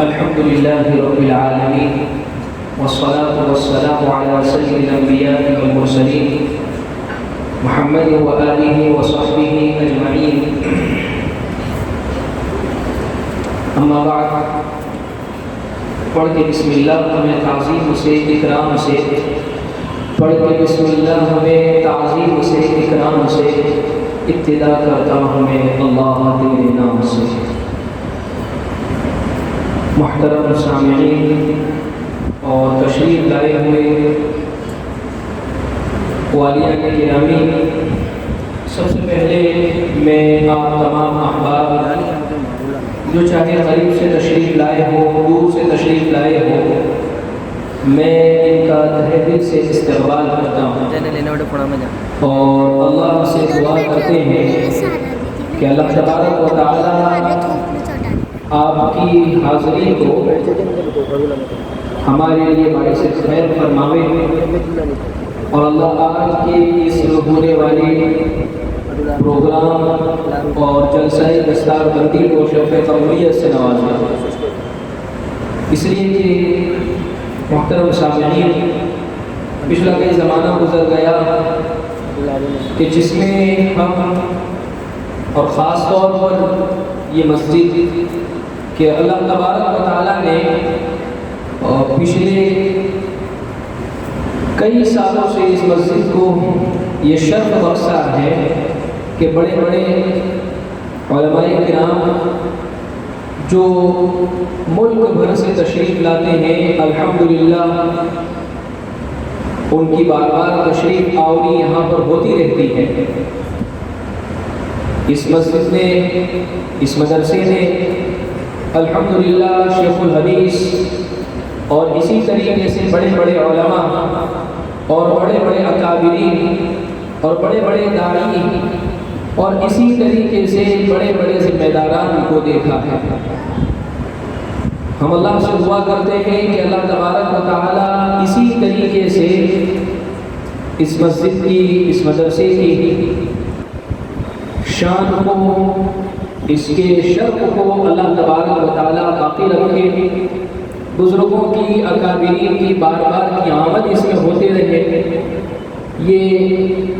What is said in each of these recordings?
الحمد لله رب العالمين والصلاة والسلام على سيد الأنبياء والمرسلين محمد وآله وصحبه أجمعين أما بعد پڑھ کے بسم اللہ ہمیں تعظیم سے اکرام سے پڑھ کے بسم اللہ ہمیں تعظیم سے اکرام سے ابتدا کرتا ہوں میں اللہ تیرے نام سے۔ محترم سامعین اور تشریف لائے ہوئے والیان گرامی، سب سے پہلے میں آپ تمام احباب جو چاہے قریب سے تشریف لائے ہو دور سے تشریف لائے ہو، میں ان کا تہہ دل سے استقبال کرتا ہوں اور اللہ سے دعا کرتے ہیں کہ اللہ تبارک و تعالی آپ کی حاضری کو ہمارے لیے باعث خیر فرماوے اور اللہ آج کے اس ہونے والے پروگرام اور جلسہ دستار بندی کو شرف قبولیت سے نوازے۔ اس لیے کہ محترم سامعین، پچھلا کئی زمانہ گزر گیا کہ جس میں ہم اور خاص طور پر یہ مسجد کہ اللہ تبارک و تعالیٰ نے پچھلے کئی سالوں سے اس مسجد کو یہ شرف بخشا ہے کہ بڑے بڑے علماء کرام جو ملک بھر سے تشریف لاتے ہیں، الحمدللہ ان کی بار بار تشریف آوری یہاں پر ہوتی رہتی ہے۔ اس مسجد نے، اس مدرسے نے الحمدللہ شیخ الحدیث اور اسی طریقے سے بڑے بڑے علماء اور بڑے بڑے اکابرین اور بڑے بڑے داعی اور اسی طریقے سے بڑے بڑے ذمہ داران کو دیکھا ہے۔ ہم اللہ سے دعا کرتے ہیں کہ اللہ تبارک و تعالی اسی طریقے سے اس مسجد کی، اس مدرسے کی شان کو، اس کے شرف کو اللہ تبارک و تعالی باقی رکھے، بزرگوں کی، اکابرین کی بار بار کی آمد اس میں ہوتے رہے۔ یہ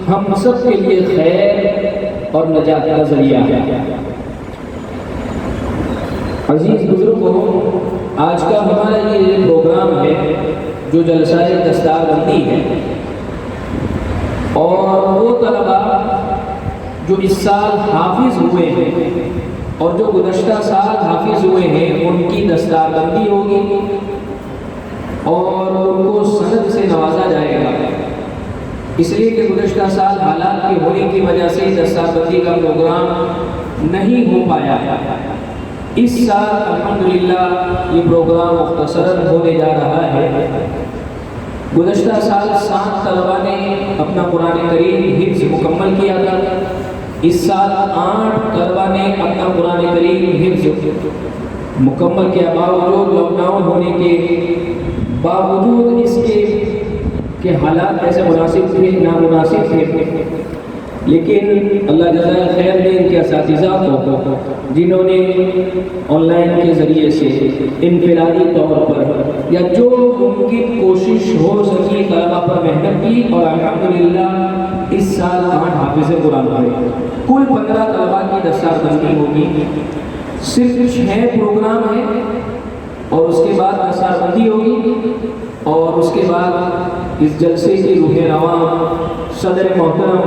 ہم سب کے لیے خیر اور نجات کا ذریعہ ہے۔ عزیز بزرگوں، آج کا ہمارا یہ پروگرام ہے جو جلسہ دستار بندی ہے، اور وہ طلباء جو اس سال حافظ ہوئے ہیں اور جو گزشتہ سال حافظ ہوئے ہیں ان کی دستار بندی ہوگی اور ان کو سند سے نوازا جائے گا۔ اس لیے کہ گزشتہ سال حالات کے ہونے کی وجہ سے دستار بندی کا پروگرام نہیں ہو پایا۔ اس سال الحمدللہ یہ پروگرام مختصراً ہونے جا رہا ہے۔ گزشتہ سال 7 طلباء نے اپنا قرآن کریم حفظ مکمل کیا تھا، اس سال 8 طلباء نے اپنا قرآن کریم حفظ مکمل کیا، باوجود لاک ڈاؤن ہونے کے باوجود اس کے کہ حالات ایسے مناسب تھے، نامناسب تھے، لیکن اللہ جزائے خیر دے ان کے اساتذہ کو جنہوں نے آن لائن کے ذریعے سے انفرادی طور پر یا جو ممکن کوشش ہو سکی طلباء پر محنت کی، اور الحمدللہ اس سال 8 حافظ قرآن ہوئے۔ کل 15 طلباء کی دستار بندی ہوگی۔ صرف 6 پروگرام ہیں اور اس کے بعد دستار بندی ہوگی، اور اس کے بعد اس جلسے کی روح رواں صدر محترم،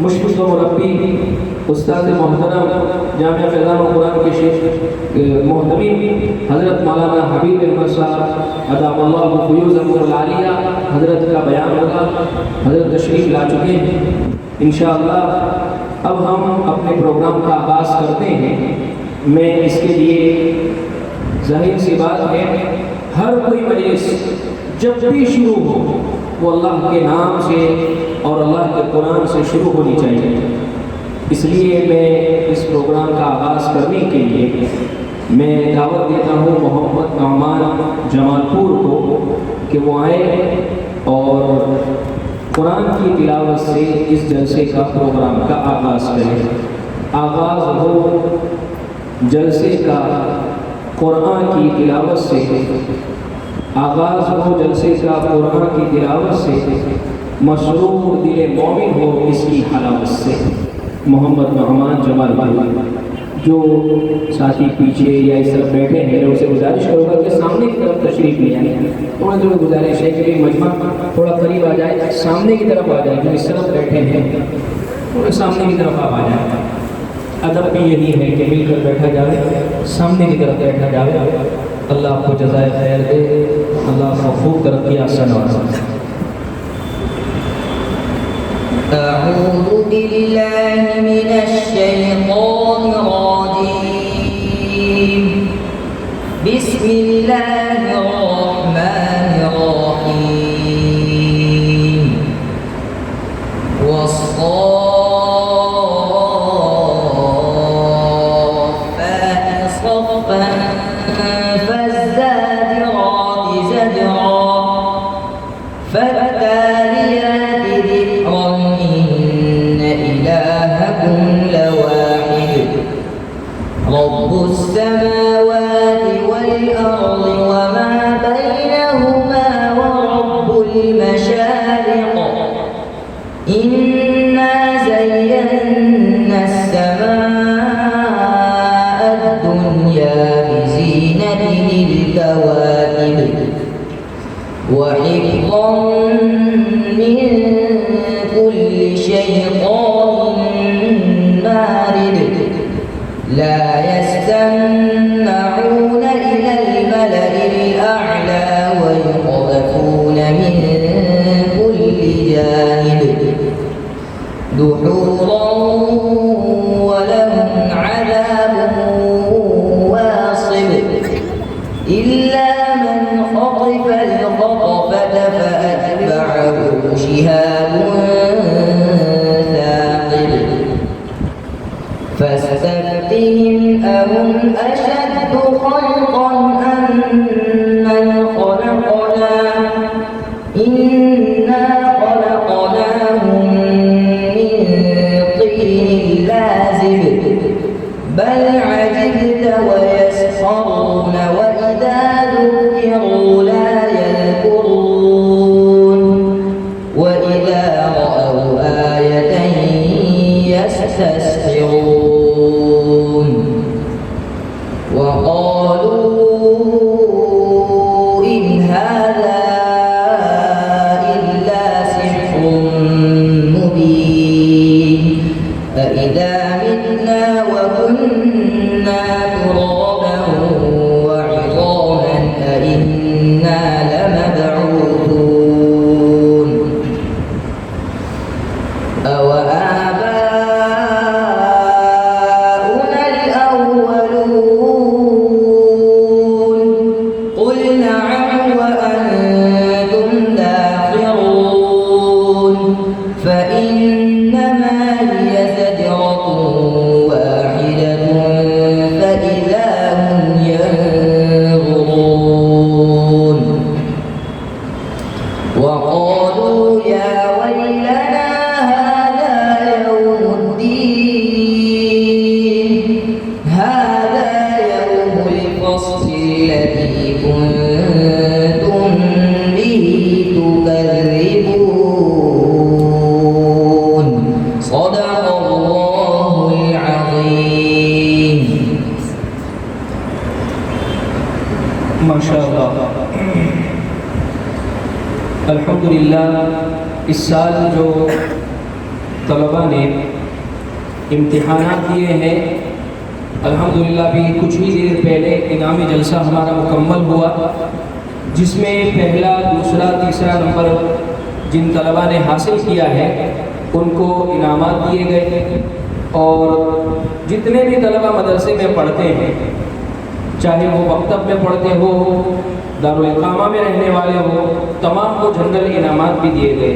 مشرف و مربی، استاد محترم جامعہ فیضان القرآن کے شیخ محتمیم حضرت مولانا حبیب احمد صاحب ادام اللہ فیوز العالیہ حضرت کا بیان ہوگا۔ حضرت تشریف لا چکے ہیں۔ انشاءاللہ اب ہم اپنے پروگرام کا آغاز کرتے ہیں۔ میں اس کے لیے ظاہر سی بات ہے، ہر کوئی مجلس جب بھی شروع ہو وہ اللہ کے نام سے اور اللہ کے قرآن سے شروع ہونی چاہیے۔ اس لیے میں اس پروگرام کا آغاز کرنے کے لیے میں دعوت دیتا ہوں محمد نعمان جمال پور کو کہ وہ آئے اور قرآن کی تلاوت سے اس جلسے کا پروگرام کا آغاز کریں۔ آغاز ہو جلسے کا قرآن کی تلاوت سے، آغاز ہو جلسے کا قرآن کی تلاوت سے، مسرور دل مومن ہو اس کی حلاوت سے۔ محمد نعمان جمال بھائی جو ساتھی پیچھے یا اس طرف بیٹھے ہیں، میں اسے گزارش کروں گا کہ سامنے کی طرف تشریف لے جائیں۔ تھوڑا گزارش ہے کہ مجمع تھوڑا قریب آ جائے، سامنے کی طرف آ جائے، جو اس طرف بیٹھے ہیں تھوڑا سامنے کی طرف آپ آ جائیں۔ ادب بھی یہی ہے کہ مل کر بیٹھا جائے، سامنے کی طرف بیٹھا جائے۔ اللہ آپ کو جزائے خیر دے، اللہ آپ کو خوب ترقی آسان نوازے۔ أعوذ بالله من الشيطان الرجيم. بسم الله الرحمن الرحيم. والصافات صفا فالزاجرات زجرا فالتاليات ذكرا إن إلهكم لواحد رب السماوات والأرض وما بينهما ورب المشارق إنا زينا السماء الدنيا بزينة الكواكب وحفظا من كل شيطان مارد لا يستمعون إلى الملأ الأعلى ويقذفون من كل جانب دحورا ولهم عذاب واصب إلا من خطف الخطفة فأتبعه شهاب ثاقب فاستفتهم أهم أشد خلقا أم من خلقنا إنا خلقناهم من طين لازب بل عجبت ويسخرون وإذا ذكروا لا يذكرون وإذا رأوا آية يستسخرون وقالوا إن هذا إلا سحر مبين أإذا متنا وكنا ترابا وعظاما أإنا لمبعوثون أوآباؤنا الأولون قل نعم وأنتم داخرون فإنما هي زجرة واحدة فإذا هم ينظرون وقالوا يا ويلنا هذا يوم الدين هذا يوم الفصل الذي كنتم به تكذبون صدق الله العظيم. ماشاءاللہ الحمدللہ اس سال جو طلباء نے امتحانات دیے ہیں الحمدللہ بھی کچھ ہی دیر پہلے انعامی جلسہ ہمارا مکمل ہوا، جس میں پہلا دوسرا تیسرا نمبر جن طلباء نے حاصل کیا ہے ان کو انعامات دیے گئے، اور جتنے بھی طلباء مدرسے میں پڑھتے ہیں چاہے وہ مکتب میں پڑھتے ہو دارالاقامہ میں رہنے والے ہو، تمام کو جنرل انعامات بھی دیے گئے،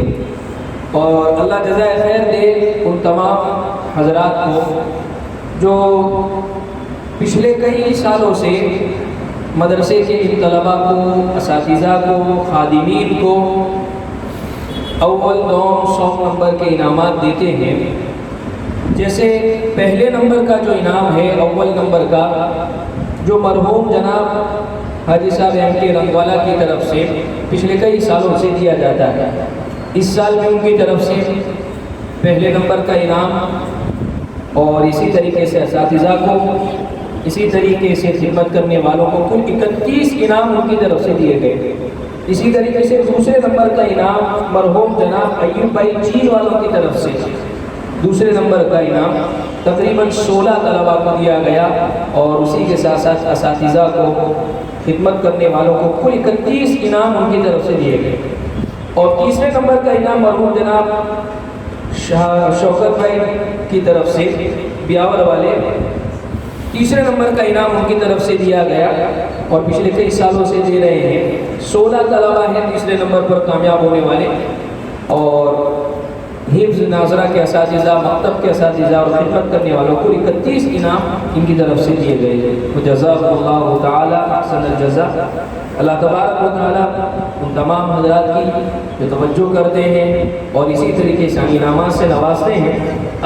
اور اللہ جزائے خیر دے ان تمام حضرات کو جو پچھلے کئی سالوں سے مدرسے کے ان طلباء کو، اساتذہ کو، خادمین کو اول دوم 100 نمبر کے انعامات دیتے ہیں۔ جیسے پہلے نمبر کا جو انعام ہے اول نمبر کا جو مرحوم جناب حاجی صاحب ایم کے رنگوالا کی طرف سے پچھلے کئی سالوں سے دیا جاتا ہے، اس سال بھی ان کی طرف سے پہلے نمبر کا انعام اور اسی طریقے سے اساتذہ کو، اسی طریقے سے خدمت کرنے والوں کو کل 31 انعام ان کی طرف سے دیے گئے۔ اسی طریقے سے دوسرے نمبر کا انعام مرحوم جناب ایوب بھائی چین والوں کی طرف سے دوسرے نمبر کا انعام تقریباً 16 طلباء کو دیا گیا، اور اسی کے ساتھ ساتھ اساتذہ کو، خدمت کرنے والوں کو کل 31 انعام ان کی طرف سے دیے گئے۔ اور تیسرے نمبر کا انعام مرحوم جناب شوکت بھائی کی طرف سے بیاور والے، تیسرے نمبر کا انعام ان کی طرف سے دیا گیا اور پچھلے کئی سالوں سے دے رہے ہیں۔ 16 طلباء ہیں تیسرے نمبر پر کامیاب ہونے والے، اور حفظ ناظرہ کے اساتذہ، مکتب کے اساتذہ اور خدمت کرنے والوں کو 31 انعام ان کی طرف سے دیے گئے۔ جزاک اللہ تعالی احسن الجزا۔ اللہ تبارک و تعالیٰ ان تمام حضرات کی جو توجہ کرتے ہیں اور اسی طریقے سے انعامات سے نوازتے ہیں،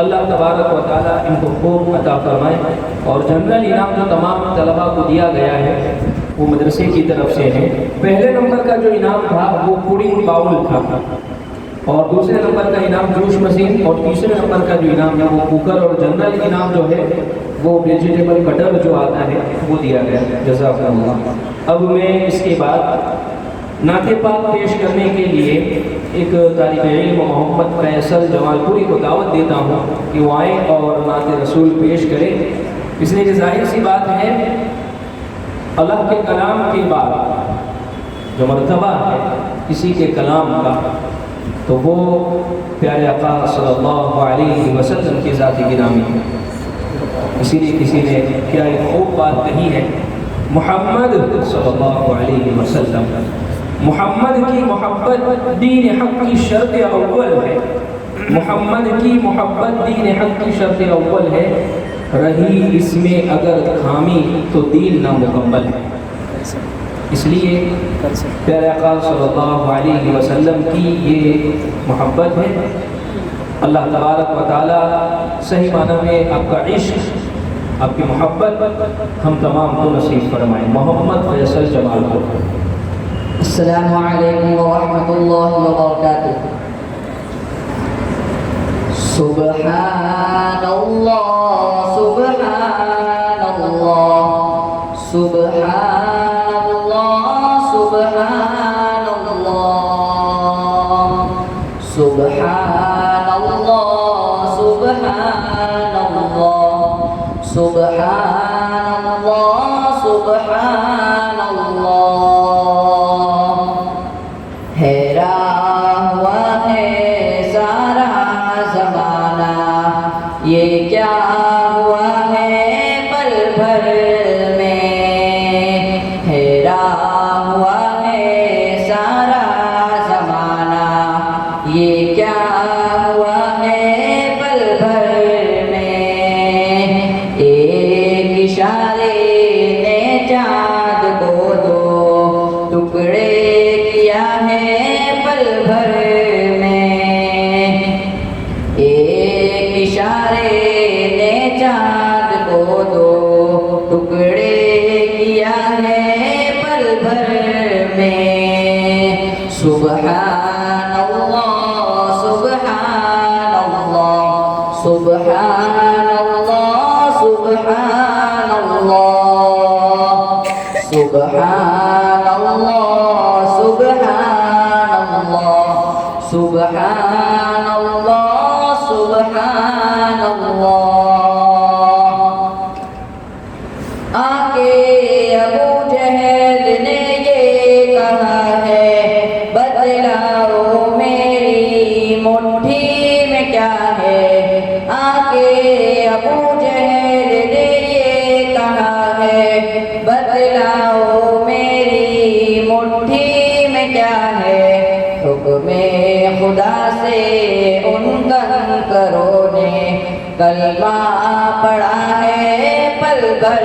اللہ تبارک و تعالیٰ ان کو خوب عطا فرمائے۔ اور جنرل انعام جو تمام طلباء کو دیا گیا ہے وہ مدرسے کی طرف سے ہے۔ پہلے نمبر کا جو انعام تھا وہ پوڈنگ باؤل تھا، اور دوسرے نمبر کا انعام جوش مشین، اور تیسرے نمبر کا جو انعام ہے وہ کوکر، اور جنرل انعام جو ہے وہ ویجیٹیبل کٹر جو آتا ہے وہ دیا گیا۔ جزاک اللہ۔ اب میں اس کے بعد نعت پاک پیش کرنے کے لیے ایک طالب علم محمد فیصل جمال پوری کو دعوت دیتا ہوں کہ وہ آئیں اور نعت رسول پیش کریں، اس لیے کہ ظاہر سی بات ہے اللہ کے کلام کے بعد جو مرتبہ ہے کسی کے کلام کا تو وہ پیارے آقا صلی اللہ علیہ وسلم کی ذات گرامی ہے۔ اسی لیے کسی نے کیا ایک خوب بات کہی ہے، محمد صلی اللہ علیہ وسلم، محمد کی محبت دین حق کی شرط اول ہے، محمد کی محبت دین حق کی شرط اول ہے، رہی اس میں اگر خامی تو دین نامکمل ہے۔ اس لیے پیارے آقا صلی اللہ علیہ وسلم کی یہ محبت ہے۔ اللہ تبارک و تعالیٰ صحیح معنی میں آپ کا عشق، آپ کی محبت ہم تمام کو نصیب فرمائیں۔ محمد فیصل جمال کو۔ السلام علیکم ورحمۃ اللہ وبرکاتہ۔ سبحان اللہ سبحان اللہ سبحان اللہ سبحان اللہ سبحان اللہ سبحان اللہ سبحان اللہ سبحان اللہ۔ حیران ہوا ہے سارا زمانہ، یہ کیا ہوا ہے پل بھر میں، حیران ہوا ہے سارا زمانہ، یہ کیا ہوا ہے پل بھر میں، ایک اشارے نے چاند کو دو ٹکڑے کیا ہے پل بھر میں، ایک اشارے نے چاند کو دو ٹکڑے کیا ہے پل بھر میں۔ سبحان اللہ سبحان اللہ سبحان اللہ سبحان اللہ سبحان اللہ سبحان اللہ سبحان اللہ سبحان اللہ۔ آکے ابو جہل نے یہ کہا ہے، بتلاؤ میری مٹھی میں کیا ہے، آکے ابو جہل نے یہ کہا ہے، بتلاؤ میری مٹھی میں کیا ہے، حکم خدا سے ان کنکروں نے کلمہ پڑھا ہے پل بھر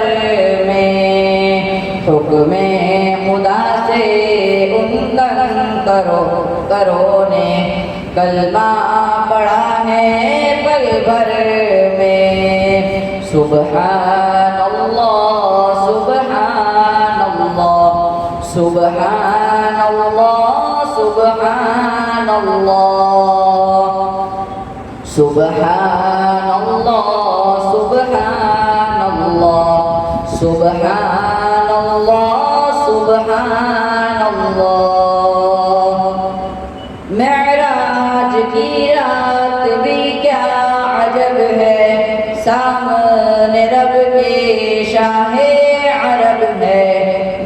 میں، حکم خدا سے ان کنکروں نے کلمہ پڑھا ہے پل بھر میں۔ سبحان اللہ سبحان سبحان اللہ سبحان اللہ سبحان اللہ سبحان اللہ سبحان اللہ سبحان اللہ معراج کی رات بھی کیا عجب ہے سامنے رب کے شاہ عرب ہے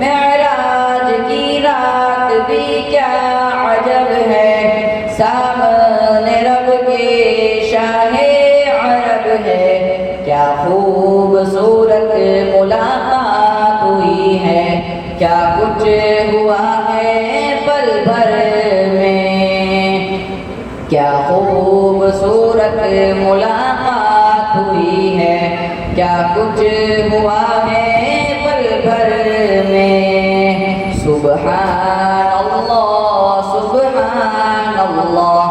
معراج کی رات بھی کیا عجب ہے سامنے رب کے شاہ عرب ہے کیا خوبصورت ملاقات ہوئی ہے کیا کچھ ہوا ہے پل بھر میں کیا خوبصورت ملاقات ہوئی ہے کیا کچھ ہوا ہے پل بھر میں سبحان اللہ سبحان اللہ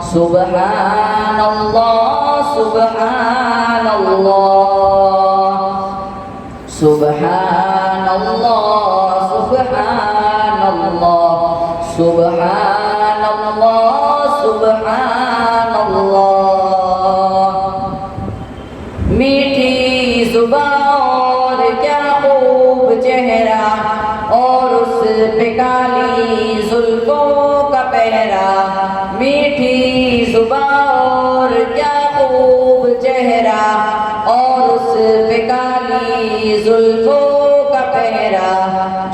سبحان اللہ سبحان اللہ سبحان اللہ سبحان اللہ سبحان اللہ سبحان اللہ میٹھی زبان اور کیا خوب چہرہ اور اس پہ کالی زلفوں کا پہرا میٹھی زبان اور کیا خوب چہرہ اور اس پہ کالی زلفوں کا پہرا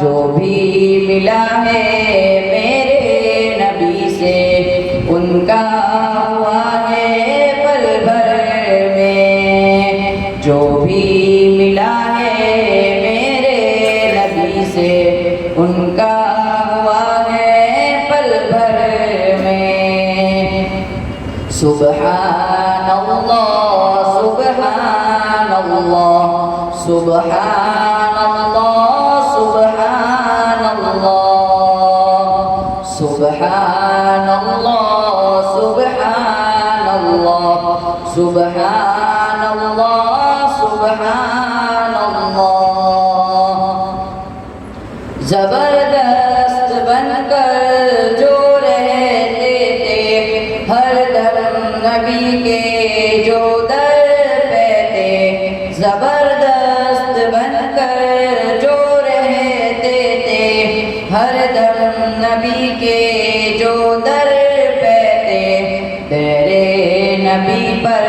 جو بھی ملا ہے میرے نبی سے ان کا ہوا ہے پل بھر میں جو بھی ملا ہے میرے نبی سے ان کا ہوا ہے پل بھر میں سبحان اللہ سبحان اللہ سبحان اللہ سبحان اللہ سبحان اللہ سبحان اللہ سبحان اللہ سبحان اللہ زبردست بن کر جو رہتے تھے ہر دم نبی کے جو در پہ تھے زبردست بن کر جو رہتے تھے ہر دم نبی کے جو در پہ تھے تیرے نبی پر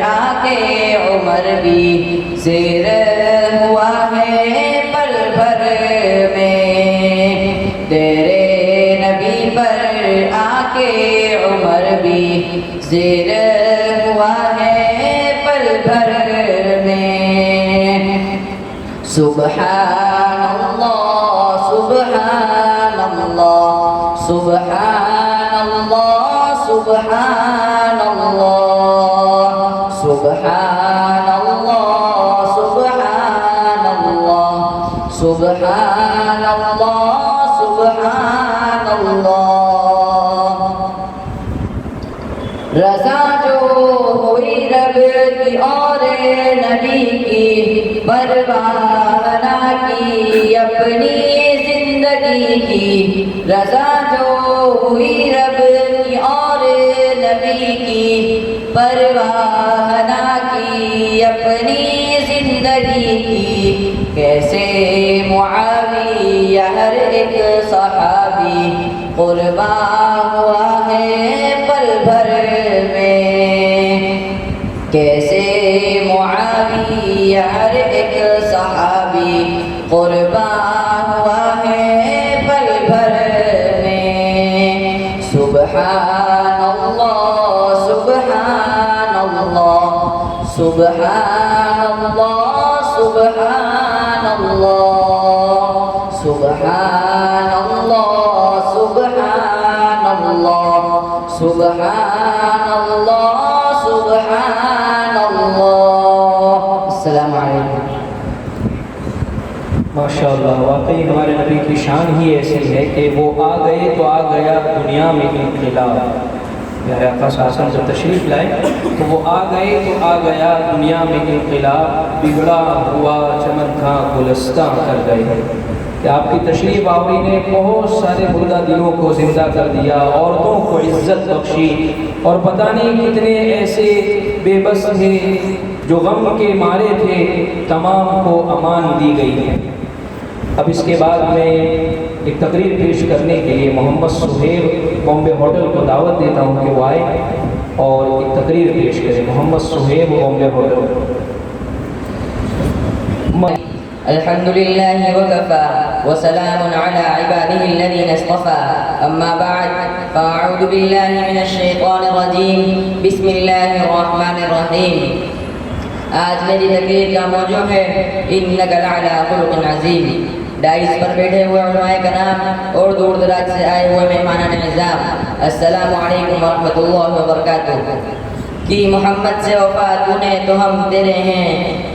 آ کے عمر بھی زیر ہوا ہے پل بھر میں تیرے نبی پر آ کے عمر بھی زیر ہوا ہے پل بھر میں سبحان اللہ سبحان اللہ سبحان اللہ سبحان اللہ سبحان اللہ سبحان اللہ سبحان اللہ سبحان اللہ رضا جو ہوئی رب کی اور نبی کی پرواہ نہ کی اپنی زندگی کی رضا جو ہوئی رب کی اور نبی کی پرواہ نہ کی اپنی زندگی کی کیسے معاویہ ہر ایک صحابی قربان ہوا ہے پل بھر میں کیسے معاویہ ہر ایک صحابی قربان ہوا ہے پل بھر میں سبحان اللہ سبحان اللہ سبحان اللہ سبحان اللہ سبحان اللہ سبحان اللہ سبحان اللہ سبحان اللہ السلام علیکم ماشاءاللہ واقعی ہمارے نبی کی شان ہی ایسی ہے کہ وہ آ گئے تو آ گیا دنیا میں انقلاب پیارے آقا صلی اللہ علیہ وسلم جب تشریف لائے تو وہ آ گئے تو آ گیا دنیا میں انقلاب بگڑا ہوا چمن کا گلستہ کر گئے کہ آپ کی تشریف آوری نے بہت سارے مردہ دلوں کو زندہ کر دیا، عورتوں کو عزت بخشی، اور پتہ نہیں کتنے ایسے بے بس تھے جو غم کے مارے تھے، تمام کو امان دی گئی ہے۔ اب اس کے بعد میں ایک تقریر پیش کرنے کے لیے محمد سہیب بامبے ہوٹل کو دعوت دیتا ہوں کہ وہ آئے اور ایک تقریر پیش کریں۔ محمد سہیب بامبے ہوٹل۔ الحمد لله وكفى وسلام على عباده الذين اصطفى أما بعد فأعوذ بالله من الشيطان الرجيم بسم الله الرحمن الرحيم۔ آج میری تقریر کا موضوع ہے إنك لعلى خلق عظيم۔ ڈائس پر بیٹھے ہوئے علماء کرام اور دور دراز سے آئے ہوئے مہمانان نظام، السلام علیکم ورحمۃ اللہ وبرکاتہ۔ کہ محمد سے وفا تو نے تو ہم تیرے ہیں،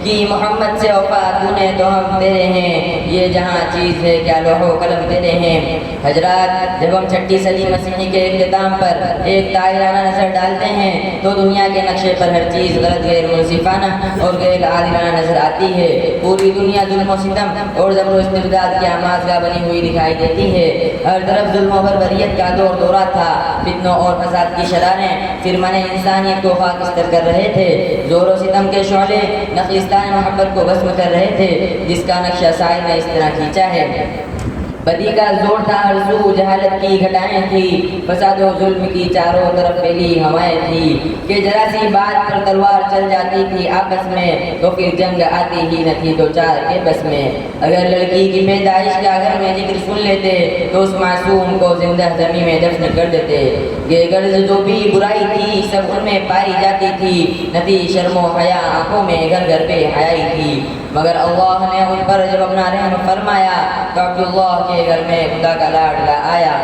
کہ محمد سے وفا تو نے تو ہم تیرے ہیں، یہ جہاں چیز ہے کیا لوح و قلم تیرے ہیں۔ حضرات، جب ہم چھٹی صدی مسیحی کے اختتام پر ایک طاہرانہ نظر ڈالتے ہیں تو دنیا کے نقشے پر ہر چیز غلط، غیر منصفانہ اور غیر عادلانہ نظر آتی ہے۔ پوری دنیا ظلم و ستم اور جبر و استبداد کی آمازگاہ بنی ہوئی دکھائی دیتی ہے۔ ہر طرف ظلم و بربریت کا دورہ تھا، فتنوں اور فساد کی شراریں فرمان انسانیت کو خاکستر کر رہے تھے، زور و ستم کے شعلے نخلستان محبت کو بھسم کر رہے تھے، جس کا نقشہ سائے نے اس طرح کھینچا ہے۔ بدی کا زور تھا ہر سو، جہالت کی گھٹائیں تھی، فساد و ظلم کی چاروں طرف پھیلی ہوائیں تھی، کہ ذرا سی بات پر تلوار چل جاتی تھی آپس میں تو پھر جنگ آتی ہی نہ تھی دو چار کے بس میں۔ اگر لڑکی کی پیدائش کا گھر میں ذکر سن لیتے تو اس معصوم کو زندہ زمین میں دفن کر دیتے۔ یہ غرض جو بھی برائی تھی سب ان میں پائی جاتی تھی، نہ تھی شرم و حیا آنکھوں میں، گھر گھر پہ حیائی تھی۔ مگر اللہ نے ان پر جب اپنا رحم فرمایا تو عبداللہ کے گھر میں خدا کا لاڈلا آیا۔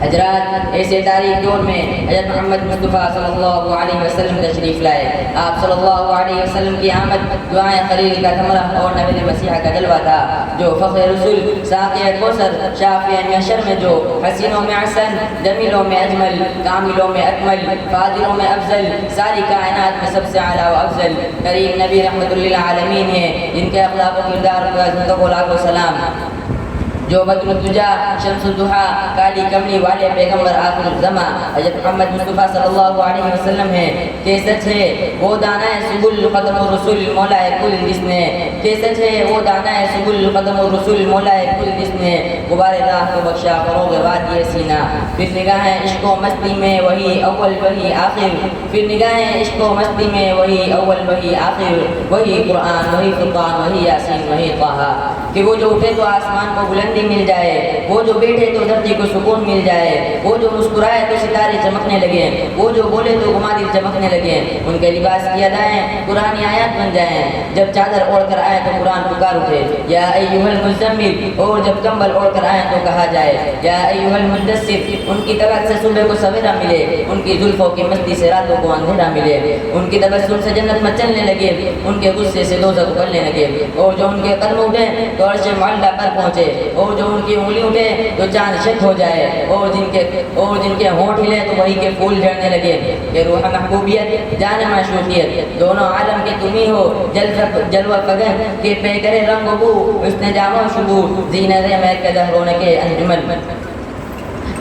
حضرات، ایسے تاریخ دور میں حضرت محمد مصطفیٰ صلی اللہ علیہ وسلم تشریف لائے۔ آپ صلی اللہ علیہ وسلم کی آمد دعائیں خلیل کا ثمرہ اور نبی مسیح کا جلوہ تھا، جو فخر رسول، ساقی کوثر، شافع محشر میں جو حسینوں میں احسن، جمیلوں میں اجمل، کاملوں میں اکمل، فاضلوں میں افضل، ساری کائنات میں سب سے اعلیٰ و افضل کریم نبی رحمت للعالمین ہیں، جن کے اخلاق و کردار کو عظمت و لاکھ و سلام، جو بدر الدجا، شمس الضحیٰ، کالی کملی والے پیغمبر آخر الزماں حضرت محمد مصطفیٰ صلی اللہ علیہ وسلم ہیں۔ کہ سچ ہے وہ دانہ سبل قدم الرسول مولا کل جس نے، کہ سچ ہے وہ دانہ سبل قدم الرسول مولا کل جس نے، غبار راہ کو بخشا فروغ وادی سینہ۔ پھر نگاہیں عشق و مستی میں وہی اول وہی آخر، پھر نگاہیں عشق و مستی میں وہی اول وہی آخر، وہی قرآن وہی فرقان وہی یاسین وہی طٰہٰ۔ کہ وہ جو اٹھے تو آسمان کو بلندی مل جائے، وہ جو بیٹھے تو دھرتی کو سکون مل جائے، وہ جو مسکرائے تو ستارے چمکنے لگے، وہ جو بولے تو گمادل چمکنے لگے، ان کے لباس کی ادائیں قرآن آیات بن جائیں، جب چادر اوڑھ کر آئے تو قرآن پکار اٹھے یا ایھا المزمل، اور جب کمبل اوڑھ کر آئے تو کہا جائے یا ایھا المدثر۔ ان کی طبیعت سے صبح کو سویرا ملے، ان کی زلفوں کی مستی سے راتوں کو اندھیرا ملے، ان کی تبسم سے جنت مچلنے لگے، ان کے غصے سے دوزخ ابلنے لگے، اور جو ان کے قدم اٹھے تو عرش معلیٰ پر پہنچے، اور جو ان کی انگلی اٹھے تو چاند شک ہو جائے، اور جن کے ہونٹ ہلے تو وہی کے پھول جھڑنے لگے۔ کہ روح محبوبیت جان معشوقیت دونوں عالم کے تم ہی ہو، جلوہ فگن کے پے کرے رنگ و بو، حسن جامہ و شبور، زینت مہک دہرون کے انجمن۔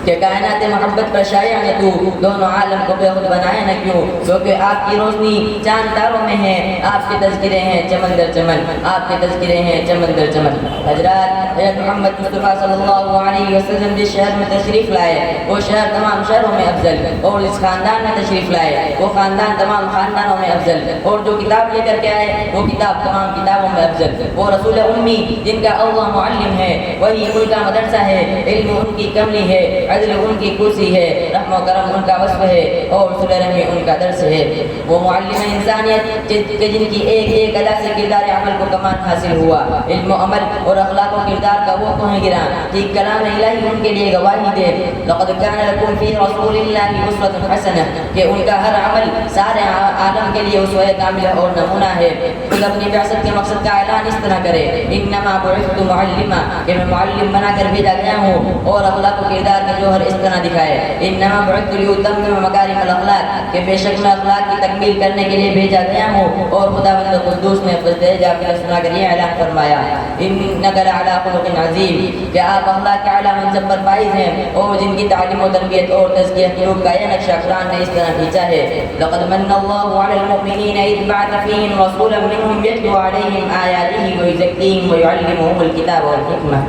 کہ کائنات محبت پر شائع ہے تو، دونوں عالم کو بے خود بنائے نہ کیوں، کیونکہ آپ کی روشنی چاند تاروں میں ہے، آپ کے تذکرے ہیں چمن در چمن، آپ کے تذکرے ہیں چمن در چمن۔ حضرات، حضرت محمد مصطفیٰ صلی اللہ علیہ وسلم جس شہر میں تشریف لائے وہ شہر تمام شہروں میں افضل، اور اس خاندان میں تشریف لائے وہ خاندان تمام خاندانوں میں افضل، اور جو کتاب لے کر کے آئے وہ کتاب تمام کتابوں میں افضل۔ وہ رسول امی جن کا اللہ معلم ہے، وہی ان کا مدرسہ ہے، علم ان کی کملی ہے، عدل ان کی کرسی ہے، رحم و کرم ان کا وصف ہے، اور صلہ رحمی ان کا درس ہے۔ وہ معلم انسانیت کہ جن کی ایک ایک ادا سے کردار عمل کو کمال حاصل ہوا، علم و عمل اور اخلاق و کردار کا وہ کوہ گراں، ٹھیک کلام الہی ان کے لیے گواہی دے۔ لقد کان لکم فی رسول اللہ اسوۃ حسنہ، کہ ان کا ہر عمل سارے عالم کے لیے اسوہ کاملہ اور نمونہ ہے۔ خود اپنی بعثت کے مقصد کا اعلان اس طرح کرے، انما بعثت معلما، کہ میں معلم بنا کر بھیجا گیا ہوں، اور اخلاق و کردار کے جوہر اس طرح دکھائے. انما بعثت لاتمم مکارم الاخلاق کہ بے شک میں اخلاق کی تکمیل کرنے کے لیے بھیجا گیا ہوں. اور خداوند قدوس نے جا کر سنا کر یہ اعلان فرمایا انک لعلی خلق عظیم کہ آپ اخلاق کے اعلیٰ منصب پر فائز ہیں اور جن کی تعلیم و تربیت اور تزکیہ قلوب کا یہ نقشہ قرآن نے اس طرح کھینچا ہے. لقد من اللہ علی المؤمنین اذ بعث فیہم رسولا منہم یتلو علیہم آیاتہ ویزکیہم ویعلمہم الکتاب والحکمہ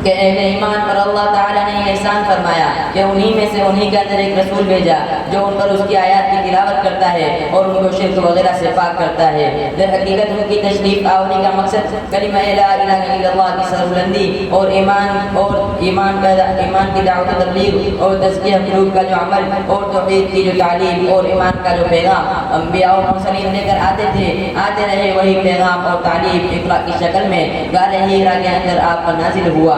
کہ اہل ایمان پر اللہ تعالیٰ نے یہ احسان فرمایا کہ انہی میں سے انہی کے اندر ایک رسول بھیجا جو ان پر اس کی آیات کی تلاوت کرتا ہے اور ان کو شرک وغیرہ سے پاک کرتا ہے. در حقیقت ان کی تشریف آوری کا مقصد کلمہ لا الہ الا اللہ کی سربلندی اور ایمان کی دعوت و تبلیغ اور تزکیہ قلوب کا جو عمل اور توحید کی جو تعلیم اور ایمان کا جو پیغام انبیاء اور مرسلین لے کر آتے رہے وہی پیغام اور تعلیم اقرا کی شکل میں غار ہیرا کے اندر آپ پر نازل ہوا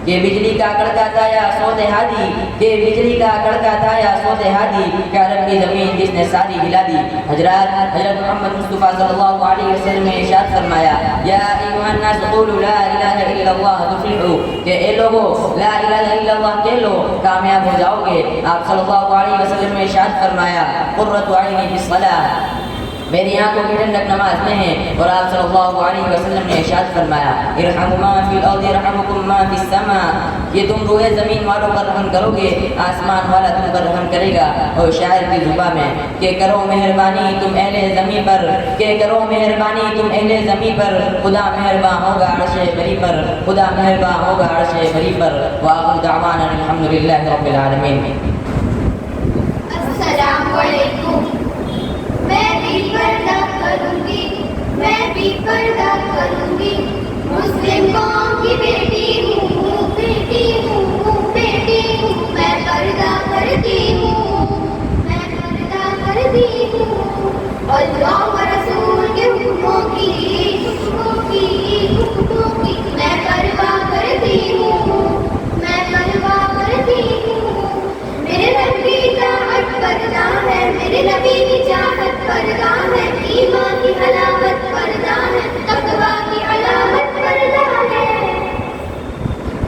کہ بجلی کا کڑکا تھا یا سود ہادی کہ بجلی کا کڑکا تھا یا سود ہادی کہ عرب کی زمین جس نے ساری ہلا دی. حضرت محمد مصطفیٰ صلی اللہ علیہ وسلم نے ارشاد فرمایا یا ایھا الناس قولوا لا الہ الا اللہ تفلحوا کہ اے لوگو لا الہ الا اللہ کہہ لو کامیاب ہو جاؤ گے. آپ صلی اللہ علیہ وسلم نے ارشاد فرمایا قرۃ عینی فی الصلاۃ میری آنکھوں کی ٹھنڈک نماز میں ہے. اور آپ صلی اللہ علیہ وسلم نے ارشاد فرمایا ارحموا ما فی الارض یرحمکم ما فی السماء یہ تم روئے زمین والوں پر رحم کرو گے آسمان والا تم پر رحم کرے گا. اور شاعر کی زبان میں کہ کرو مہربانی تم اہل زمین پر کہ کرو مہربانی تم اہل زمین پر خدا مہرباں ہوگا عرش بری پر خدا مہرباں ہوگا عرش بری پر. وآخر دعوانا الحمدللہ رب العالمین. السلام علیکم. میں بھی پردہ کروں گی مسلم قوم کی بیٹی ہوں میں پردہ کرتی ہوں اللہ و رسول کے حکموں کی میں پرواہ کرتی ہوں میرے رب کی اطاعت پردہ ہے میرے نبی کی چاہت پردہ ہے ایمان کی علامت پردہ ہے تقویٰ کی علامت پردہ ہے.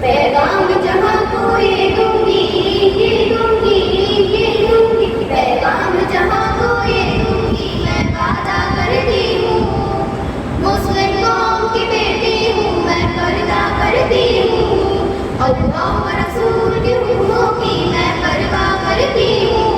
پیغام جہاں کو یہ دوں گی پیغام جہاں کو یہ دوں گی میں وعدہ کرتی ہوں مسلم قوم کی بیٹی ہوں میں پردہ کرتی ہوں اللہ و رسول کے حکموں کی میں پرواہ کرتی ہوں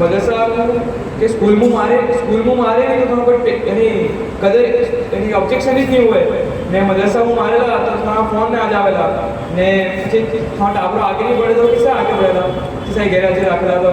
મદરસા કે સ્કૂલમાં મારે નહીં તો કોઈ એની કદર એની ઓબ્જેક્શન જ નહીં હોય ને મદરસામાં મારેલા તો થોડા ફોન ને આજ આવેલા ને પછી થોડા ટાબરો આગે નહીં પડે તો કિસ્સા આગે પડેલા કિસ્સા ગેરહાજર રાખેલા તો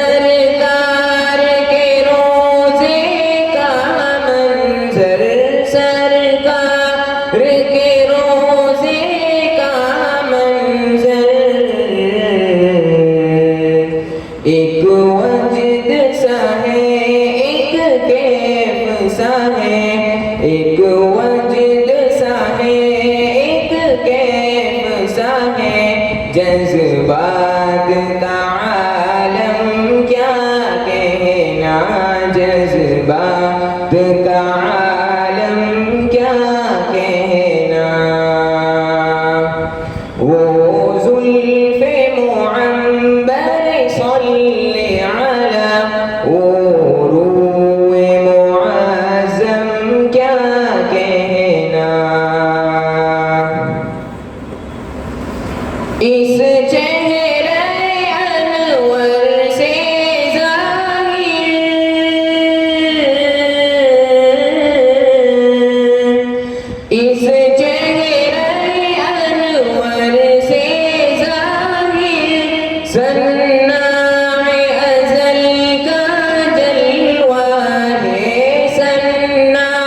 سرکار کے روزے کا منظر سرکار کے روزے کا منظر ایک وجد سا ہے ایک کیف سا ہے ایک وجد سا ہے ایک کیف سا ہے جذبات کا عالم کیا کہنا جذبات کا عالم کیا کہنا وہ زلف معنبر صلی علی وہ روح معظم کیا کہنا اس چہرے انور سے ظاہر اس چہرے انور سے ظاہر صناع ازل کا جلوہ ہے صناع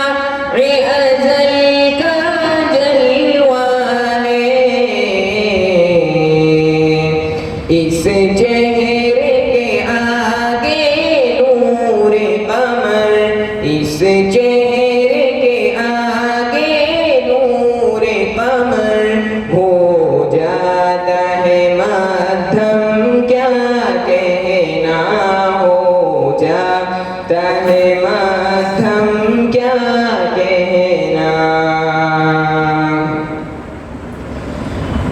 ازل کا جلوہ ہے اس چہرے کے آگے نور قمر اس چہرے کے آگے نور قمر ہو جاتا ہے مدھم کیا کہنا ہو جاتا ہے مدھم کیا کہنا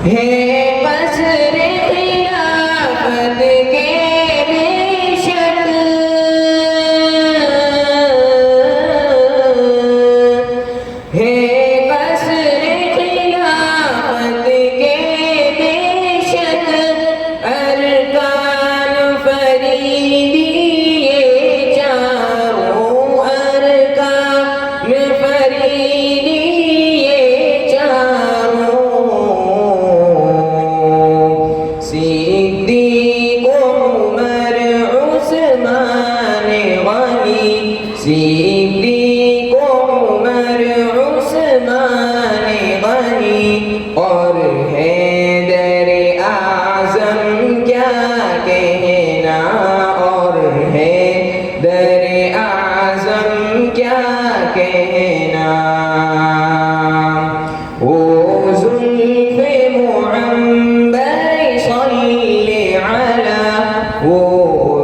ہے قصر خلافت کے بے شک ہے قصر خلافت کے بے شک ارکان فریدی یہ چاروں ارکان فریدی یہ چاروں صدیق عمر عثمان غنی صدیق عمر عثمان غنی اور حیدر اعظم کیا کہنا اور حیدر اعظم کیا کہنا وہ زلف معنبر صلی علی وہ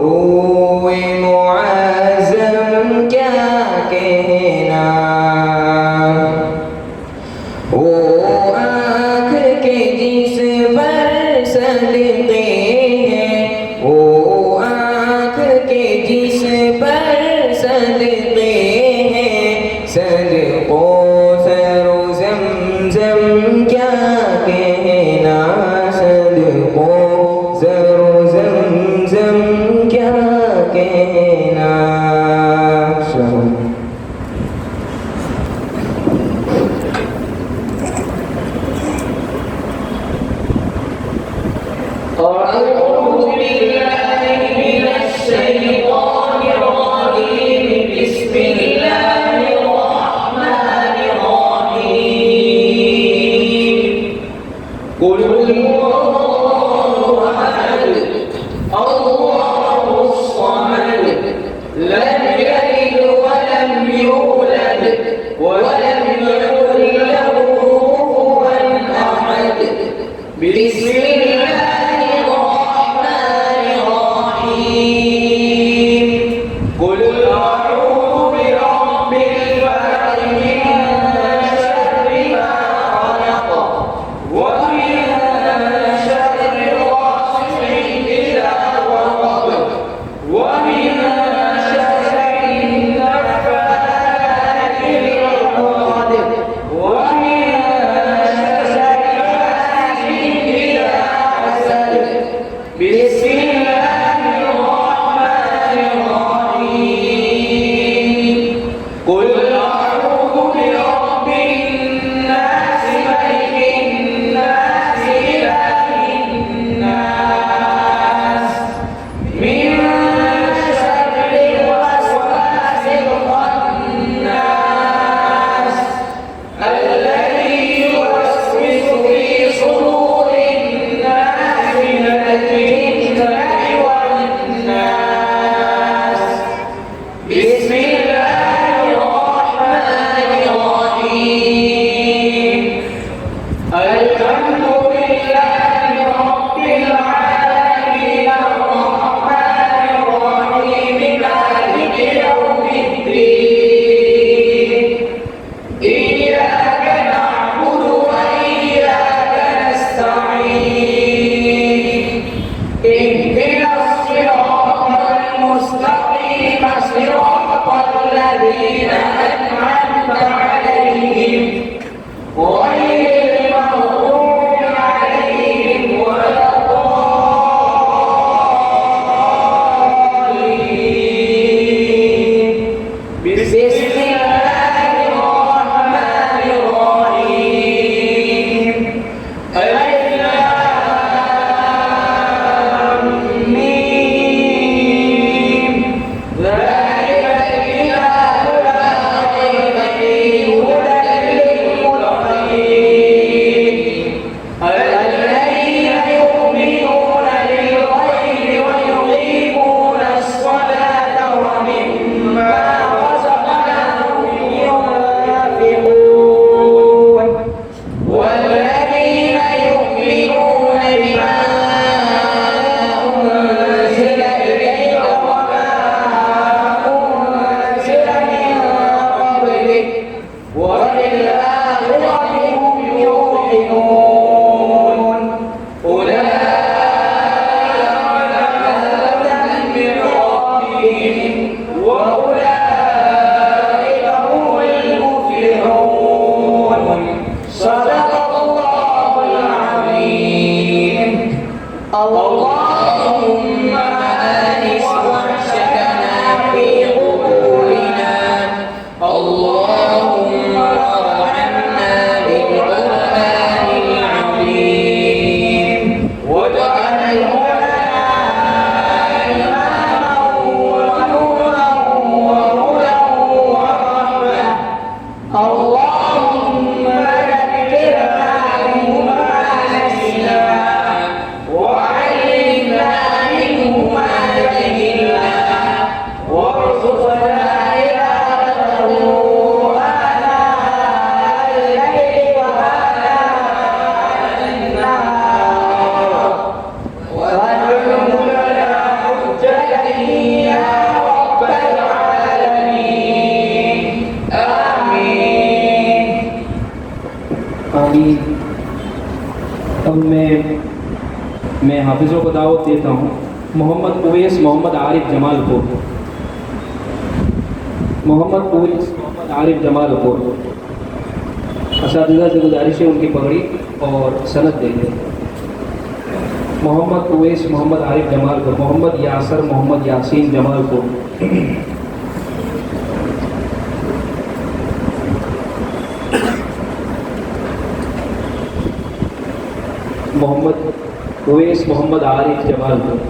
روح معظم کیا کہنا وہ آنکھ کے جس پر صدقے ہیں وہ آنکھ کے جس پر صدقے ہیں صدقوں سر و زمزم کیا کہنا صدقوں سر و زمزم کیا کہنا أعوذ بالله من الشيطان الرجيم بسم الله الرحمن الرحيم قل هو الله أحد الله الصمد الذين أنعمت عليهم غير المغضوب عليهم ولا الضالين. بسم الله الرحمن الرحيم. ألف لام ميم. ذلك الكتاب لا ريب فيه هدى للمتقين الذين يؤمنون بالغيب ويقيمون الصلاة ومما رزقناهم ينفقون والذين يؤمنون بما أنزل إليك وما أنزل من قبلك وبالآخرة هم يوقنون أولئك على هدى من ربهم وأولئك هم المفلحون. صدق الله العظيم. اللهم آنس وحشتنا في قبورنا. اللهم ارحمنا بالقرآن العظيم واجعله لنا إماما ونورا وهدى ورحمة. اللهم ذكرنا منه ما نسينا وعلمنا منه ما جهلنا وارزقنا عبادته آناء الليل وآناء النهار واجعله لنا حجة يا رب العالمين. آمين. آمین. اب میں حافظوں کو دعوت دیتا ہوں. محمد اویس محمد عارف جمال پور. محمد اویس محمد عارف جمال پور. اساتذہ سے گزارش ہے ان کی پگڑی اور سند دیں گے. محمد اویس محمد عارف جمال پور. محمد یاسر محمد یاسین جمال پور. محمد اویس محمد عارف جمال پور.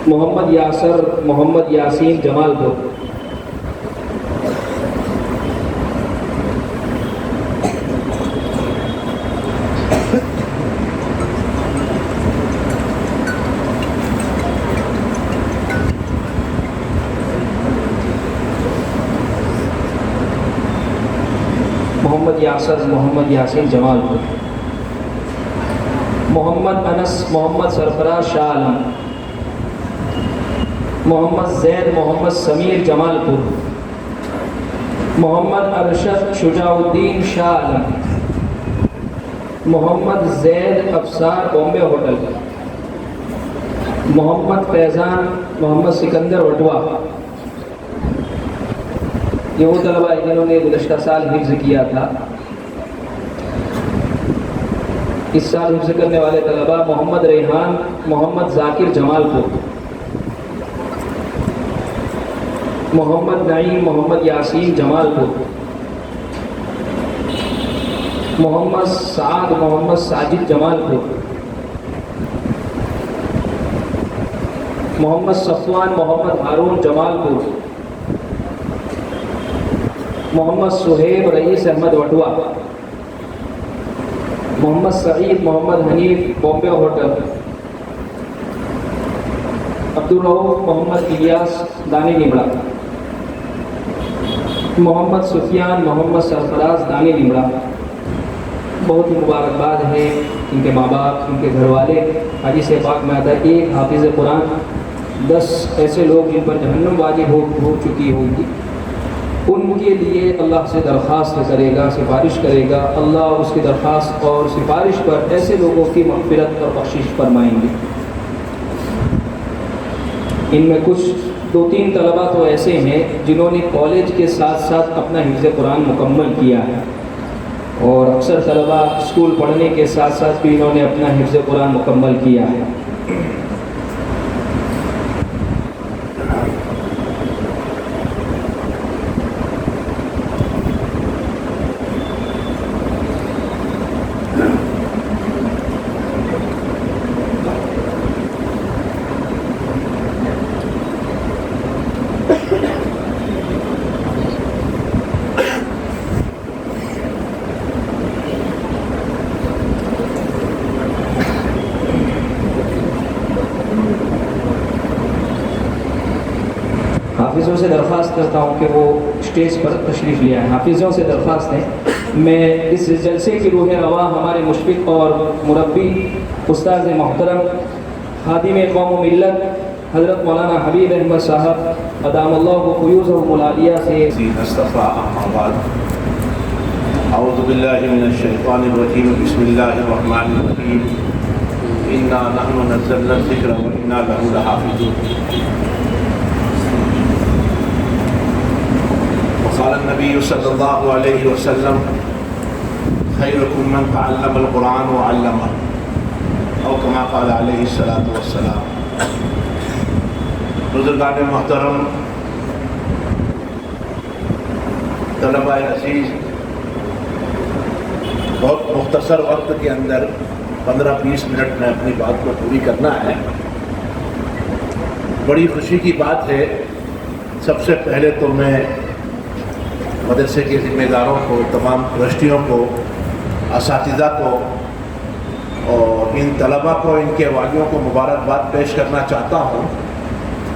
محمد یاسر محمد یاسین جمال پور. محمد یاسر محمد یاسین جمال پور. محمد انس محمد سرفراز شاہ عالم. محمد زید محمد سمیر جمال پور. محمد ارشد شجاع الدین شاہ عالم. محمد زید افسار بامبے ہوٹل. محمد فیضان محمد سکندر وٹوا. یہ وہ طلبہ ہیں جنہوں نے گزشتہ سال حفظ کیا تھا. اس سال حفظ کرنے والے طلبہ محمد ریحان محمد ذاکر جمال پور. محمد نعیم محمد یاسین جمال پور. محمد سعد محمد ساجد جمال پور. محمد صفوان محمد ہارون جمال پور. محمد سہیب رئیس احمد وٹوا. محمد سعید محمد حنیف بامبے ہوٹل. عبدالرؤف محمد الیاس دانی نمڑا. محمد سفیان محمد سرفراز دانی نمڑا. بہت ہی مبارکباد ہے ان کے ماں باپ ان کے گھر والے. حدیث پاک میں آتا ہے ایک حافظ قرآن 10 ایسے لوگ جن پر جہنم واجب ہو چکی ہوگی ان کے لیے اللہ سے درخواست کرے گا سفارش کرے گا. اللہ اس کی درخواست اور سفارش پر ایسے لوگوں کی مغفرت اور بخشش فرمائیں گے. ان میں کچھ 2-3 طلباء تو ایسے ہیں جنہوں نے کالج کے ساتھ ساتھ اپنا حفظ قرآن مکمل کیا ہے، اور اکثر طلباء اسکول پڑھنے کے ساتھ ساتھ بھی انہوں نے اپنا حفظ قرآن مکمل کیا ہے۔ حافظوں سے درخواست کرتا ہوں کہ وہ اسٹیج پر تشریف لے آئیں۔ حافظوں سے درخواست ہے، میں اس جلسے کی روح رواں ہمارے مشفق اور مربی استاد محترم خادم قوم و ملت حضرت مولانا حبیب احمد صاحب ادام اللہ فیوزہم العالیہ سے اصطفیٰ اما بعد اعوذ باللہ من الشیطان الرجیم بسم اللہ الرحمن الرحیم انا نحن نزلنا الذکر وانا لہ لحافظون۔ وقال النبی صلی اللہ علیہ وسلم خیرکم من تعلم القرآن وعلمہ او کما قال علیہ الصلاۃ والسلام۔ بزرگان محترم، طلباء عزیز، بہت مختصر وقت کے اندر 15-20 منٹ میں اپنی بات کو پوری کرنا ہے۔ بڑی خوشی کی بات ہے، سب سے پہلے تو میں مدرسے کے ذمہ داروں کو، تمام ٹرسٹیوں کو، اساتذہ کو اور ان طلباء کو، ان کے والیوں کو مبارکباد پیش کرنا چاہتا ہوں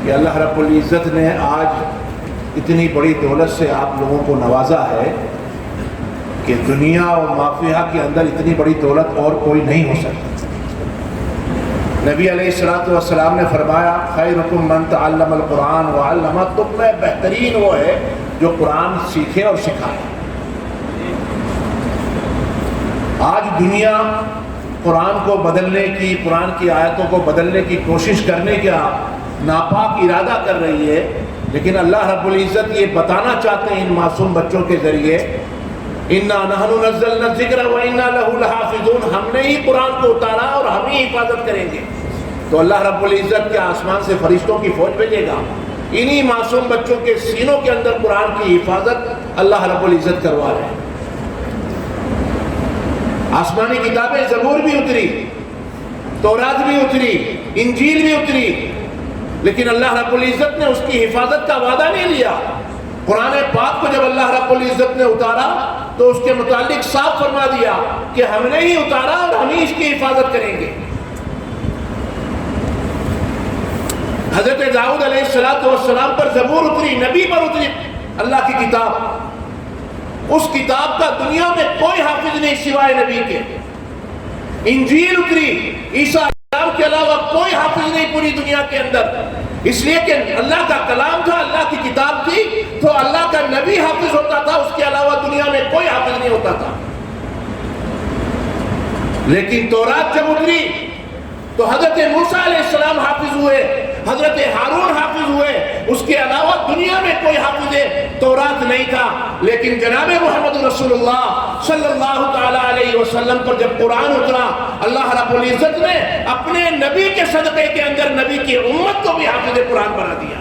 کہ اللہ رب العزت نے آج اتنی بڑی دولت سے آپ لوگوں کو نوازا ہے کہ دنیا اور مافیہ کے اندر اتنی بڑی دولت اور کوئی نہیں ہو سکتی۔ نبی علیہ الصلوۃ والسلام نے فرمایا خیرکم من تعلم القرآن وعلمہ، تم میں بہترین وہ ہے جو قرآن سیکھے اور سکھائے۔ آج دنیا قرآن کو بدلنے کی، قرآن کی آیتوں کو بدلنے کی کوشش کرنے کا ناپاک ارادہ کر رہی ہے، لیکن اللہ رب العزت یہ بتانا چاہتے ہیں ان معصوم بچوں کے ذریعے انا نحن نزلنا الذکر وانا لہ لحافظون، ہم نے ہی قرآن کو اتارا اور ہم ہی حفاظت کریں گے۔ تو اللہ رب العزت کیا آسمان سے فرشتوں کی فوج بھیجے گا؟ انہی معصوم بچوں کے سینوں کے اندر قرآن کی حفاظت اللہ رب العزت کروا رہے ہیں۔ آسمانی کتابیں زبور بھی اتری، تورات بھی اتری، انجیل بھی اتری، لیکن اللہ رب العزت نے اس کی حفاظت کا وعدہ نہیں لیا۔ قرآن پاک کو جب اللہ رب العزت نے اتارا تو اس کے متعلق صاف فرما دیا کہ ہم نے ہی اتارا اور ہم ہی اس کی حفاظت کریں گے۔ حضرت داؤد علیہ السلام پر زبور اتری، نبی پر اتری اللہ کی کتاب، اس کتاب کا دنیا میں کوئی حافظ نہیں سوائے نبی کے۔ انجیل اتری، عیسیٰ علیہ السلام کے علاوہ کوئی حافظ نہیں پوری دنیا کے اندر، اس لیے کہ اللہ کا کلام تھا، اللہ کی کتاب تھی، تو اللہ کا نبی حافظ ہوتا تھا، اس کے علاوہ دنیا میں کوئی حافظ نہیں ہوتا تھا۔ لیکن تورات جب اتری تو حضرت موسیٰ علیہ السلام حافظ ہوئے، حضرت ہارون حافظ ہوئے، اس کے علاوہ دنیا میں کوئی حافظ تورات نہیں تھا۔ لیکن جناب محمد رسول اللہ صلی اللہ تعالیٰ علیہ وسلم پر جب قرآن اترا، اللہ رب العزت نے اپنے نبی کے صدقے کے اندر نبی کی امت کو بھی حافظ قرآن بنا دیا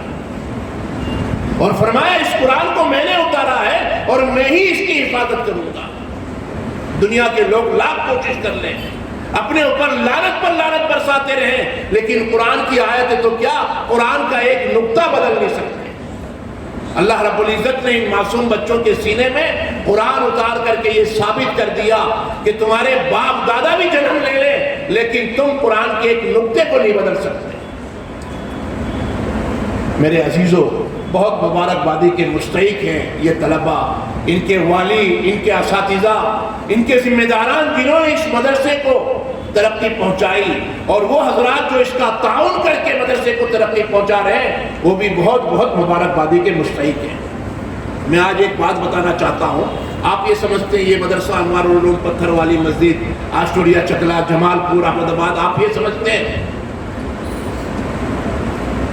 اور فرمایا اس قرآن کو میں نے اتارا ہے اور میں ہی اس کی حفاظت کروں گا۔ دنیا کے لوگ لاکھ کوشش کر لیں، اپنے اوپر لعنت پر لعنت برساتے رہیں، لیکن قرآن کی آیت تو کیا، قرآن کا ایک نقطہ بدل نہیں سکتے۔ اللہ رب العزت نے ان معصوم بچوں کے سینے میں قرآن اتار کر کے یہ ثابت کر دیا کہ تمہارے باپ دادا بھی جنم لے لے لیکن تم قرآن کے ایک نقطے کو نہیں بدل سکتے۔ میرے عزیزو، بہت مبارکبادی کے مستحق ہیں یہ طلباء، ان کے والی، ان کے اساتذہ، ان کے ذمہ داران جنہوں نے اس مدرسے کو ترقی پہنچائی، اور وہ حضرات جو اس کا تعاون کر کے مدرسے کو ترقی پہنچا رہے ہیں وہ بھی بہت بہت مبارکبادی کے مستحق ہیں۔ میں آج ایک بات بتانا چاہتا ہوں، آپ یہ سمجھتے ہیں یہ مدرسہ انوار العلوم پتھر والی مسجد، آسٹوریا چکلا، جمال پور، احمد آباد، آپ یہ سمجھتے ہیں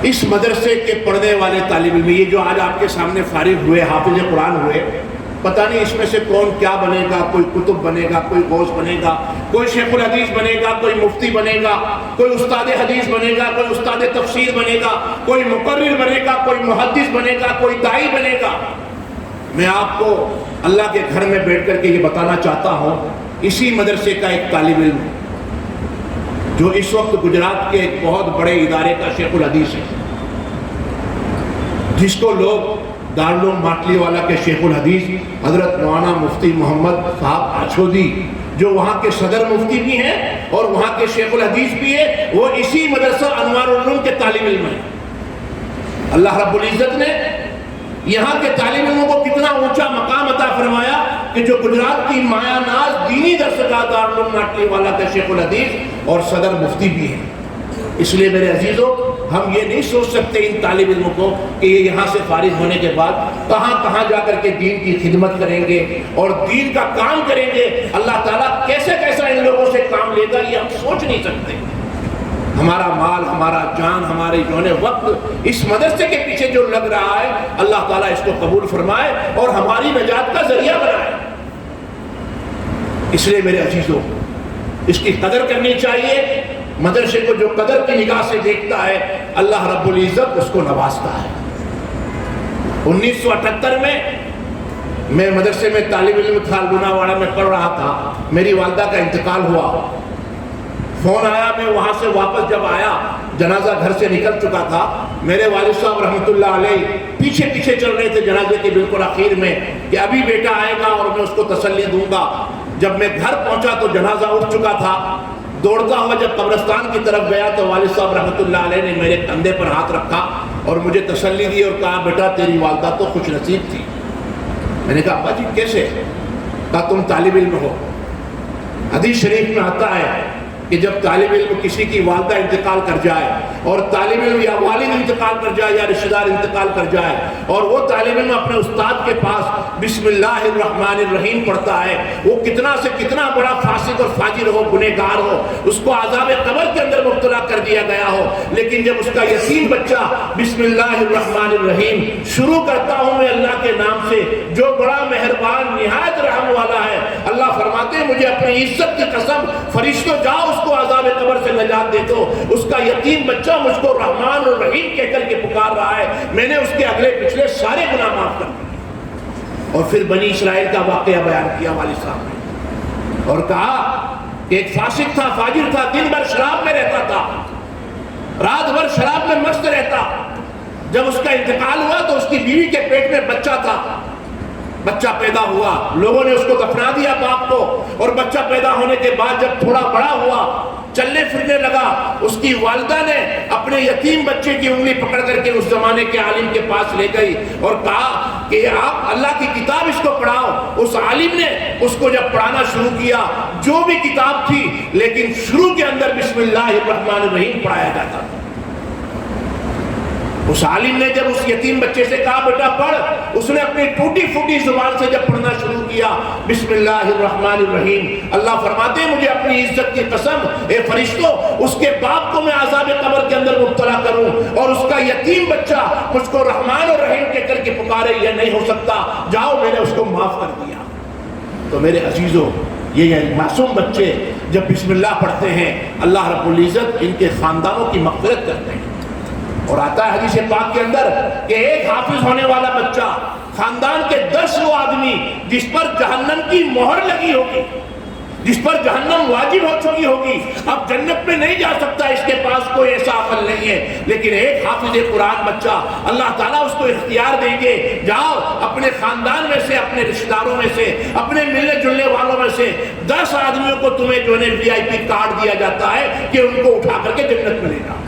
اس مدرسے کے پڑھنے والے طالب علم، یہ جو آج آپ کے سامنے فارغ ہوئے، حافظ قرآن ہوئے، پتہ نہیں اس میں سے کون کیا بنے گا، کوئی کتب بنے گا، کوئی غوث بنے گا، کوئی شیخ الحدیث بنے گا، کوئی مفتی بنے گا، کوئی استاد حدیث بنے گا، کوئی استاد تفسیر بنے گا، کوئی مقرر بنے گا، کوئی محدث بنے گا، کوئی داعی بنے گا۔ میں آپ کو اللہ کے گھر میں بیٹھ کر کے یہ بتانا چاہتا ہوں، اسی مدرسے کا ایک طالب علم جو اس وقت گجرات کے ایک بہت بڑے ادارے کا شیخ الحدیث ہے، جس کو لوگ دارالعلوم ماٹلی والا کے شیخ الحدیث حضرت مولانا مفتی محمد صاحب آچھودی، جو وہاں کے صدر مفتی بھی ہیں اور وہاں کے شیخ الحدیث بھی ہیں، وہ اسی مدرسہ انوار العلوم کے طالب علم ہیں۔ اللہ رب العزت نے یہاں کے طالب علموں کو کتنا اونچا مقام عطا فرمایا کہ جو گجرات کی مایا ناز دینی درسگاہ دارالعلوم ماٹلی والا کا شیخ الحدیث اور صدر مفتی بھی ہیں۔ اس لیے میرے عزیزوں، ہم یہ نہیں سوچ سکتے ان طالب علموں کو کہ یہ یہاں سے فارغ ہونے کے بعد کہاں کہاں جا کر کے دین کی خدمت کریں گے اور دین کا کام کریں گے، اللہ تعالیٰ کیسے کیسا ان لوگوں سے کام لے گا، یہ ہم سوچ نہیں سکتے۔ ہمارا مال، ہمارا جان، ہمارے جون وقت اس مدرسے کے پیچھے جو لگ رہا ہے، اللہ تعالیٰ اس کو قبول فرمائے اور ہماری نجات کا ذریعہ بنائے۔ اس لیے میرے عزیزوں، اس کی قدر کرنی چاہیے۔ مدرسے کو جو قدر کی نگاہ سے دیکھتا ہے، اللہ رب العزت اس کو نوازتا ہے۔ 1978 میں مدرسے میں طالب علم تھا، لوناواڑہ میں پڑھ رہا تھا، میری والدہ کا انتقال ہوا، فون آیا، میں وہاں سے واپس جب آیا، جنازہ گھر سے نکل چکا تھا، میرے والد صاحب رحمۃ اللہ علیہ پیچھے پیچھے چل رہے تھے جنازے کے بالکل آخر میں کہ ابھی بیٹا آئے گا اور میں اس کو تسلی دوں گا۔ جب میں گھر پہنچا تو جنازہ اٹھ چکا تھا، دوڑتا ہوا جب قبرستان کی طرف گیا تو والد صاحب رحمۃ اللہ علیہ نے میرے کندھے پر ہاتھ رکھا اور مجھے تسلی دی اور کہا بیٹا تیری والدہ تو خوش نصیب تھی۔ میں نے کہا ابا جی کیسے؟ کہا تم طالب علم ہو۔ حدیث شریف میں آتا ہے کہ جب طالب علم کسی کی والدہ انتقال کر جائے اور طالب علم یا والد انتقال کر جائے یا رشتہ دار انتقال کر جائے اور وہ طالب علم اپنے استاد کے پاس بسم اللہ الرحمن الرحیم پڑھتا ہے، وہ کتنا سے کتنا بڑا فاسق اور فاجر ہو، گنہگار ہو، اس کو عذاب قبر کے اندر مبتلا کر دیا گیا ہو، لیکن جب اس کا یتیم بچہ بسم اللہ الرحمن الرحیم شروع کرتا ہوں میں اللہ کے نام سے جو بڑا مہربان نہایت رحم والا ہے، اللہ فرماتے ہیں مجھے اپنی عزت کی قسم فرشتوں جاؤ اس کو عذاب قبر سے نجات دے دو، اس کا یتیم بچہ مجھ کو رحمان اور رحیم کہہ کر کے پکار رہا ہے، میں نے اس کے اگلے پچھلے سارے گناہ معاف کر دیے۔ اور پھر بنی اسرائیل کا واقعہ بیان کیا والد صاحب نے اور کہا کہ ایک فاسق تھا، فاجر تھا، دن بھر شراب میں رہتا تھا، رات بھر شراب میں مست رہتا۔ جب اس کا انتقال ہوا تو اس کی بیوی کے پیٹ میں بچہ تھا، بچہ پیدا ہوا، لوگوں نے اس کو دفنا دیا باپ کو، اور بچہ پیدا ہونے کے بعد جب تھوڑا بڑا ہوا، چلنے پھرنے لگا، اس کی والدہ نے اپنے یتیم بچے کی انگلی پکڑ کر کے اس زمانے کے عالم کے پاس لے گئی اور کہا کہ آپ اللہ کی کتاب اس کو پڑھاؤ۔ اس عالم نے اس کو جب پڑھانا شروع کیا، جو بھی کتاب تھی لیکن شروع کے اندر بسم اللہ الرحمن الرحیم پڑھایا جاتا تھا۔ اس عالم نے جب اس یتیم بچے سے کہا بیٹا پڑھ، اس نے اپنی ٹوٹی پھوٹی زبان سے جب پڑھنا شروع کیا بسم اللہ الرحمن الرحیم، اللہ فرماتے ہیں مجھے اپنی عزت کی قسم اے فرشتوں اس کے باپ کو میں عذاب قبر کے اندر مبتلا کروں اور اس کا یتیم بچہ مجھ کو رحمان اور رحیم کہہ کر کے پکارے، یہ نہیں ہو سکتا، جاؤ میں نے اس کو معاف کر دیا۔ تو میرے عزیزوں، یہ معصوم بچے جب بسم اللہ پڑھتے ہیں اللہ رب العزت ان کے خاندانوں کی مغفرت کرتے ہیں۔ اور آتا ہے حدیث پاک کے اندر کہ ایک حافظ ہونے والا بچہ خاندان کے 10 وہ آدمی جس پر جہنم کی مہر لگی ہوگی، جس پر جہنم واجب ہو چکی ہوگی، اب جنت میں نہیں جا سکتا، اس کے پاس کوئی ایسا عمل نہیں ہے، لیکن ایک حافظ قرآن بچہ اللہ تعالیٰ اس کو اختیار دیں گے، جاؤ اپنے خاندان میں سے، اپنے رشتہ داروں میں سے، اپنے ملنے جلنے والوں میں سے 10 آدمیوں کو تمہیں جو ہے VIP کارڈ دیا جاتا ہے کہ ان کو اٹھا کر کے جنت میں لے جاؤ۔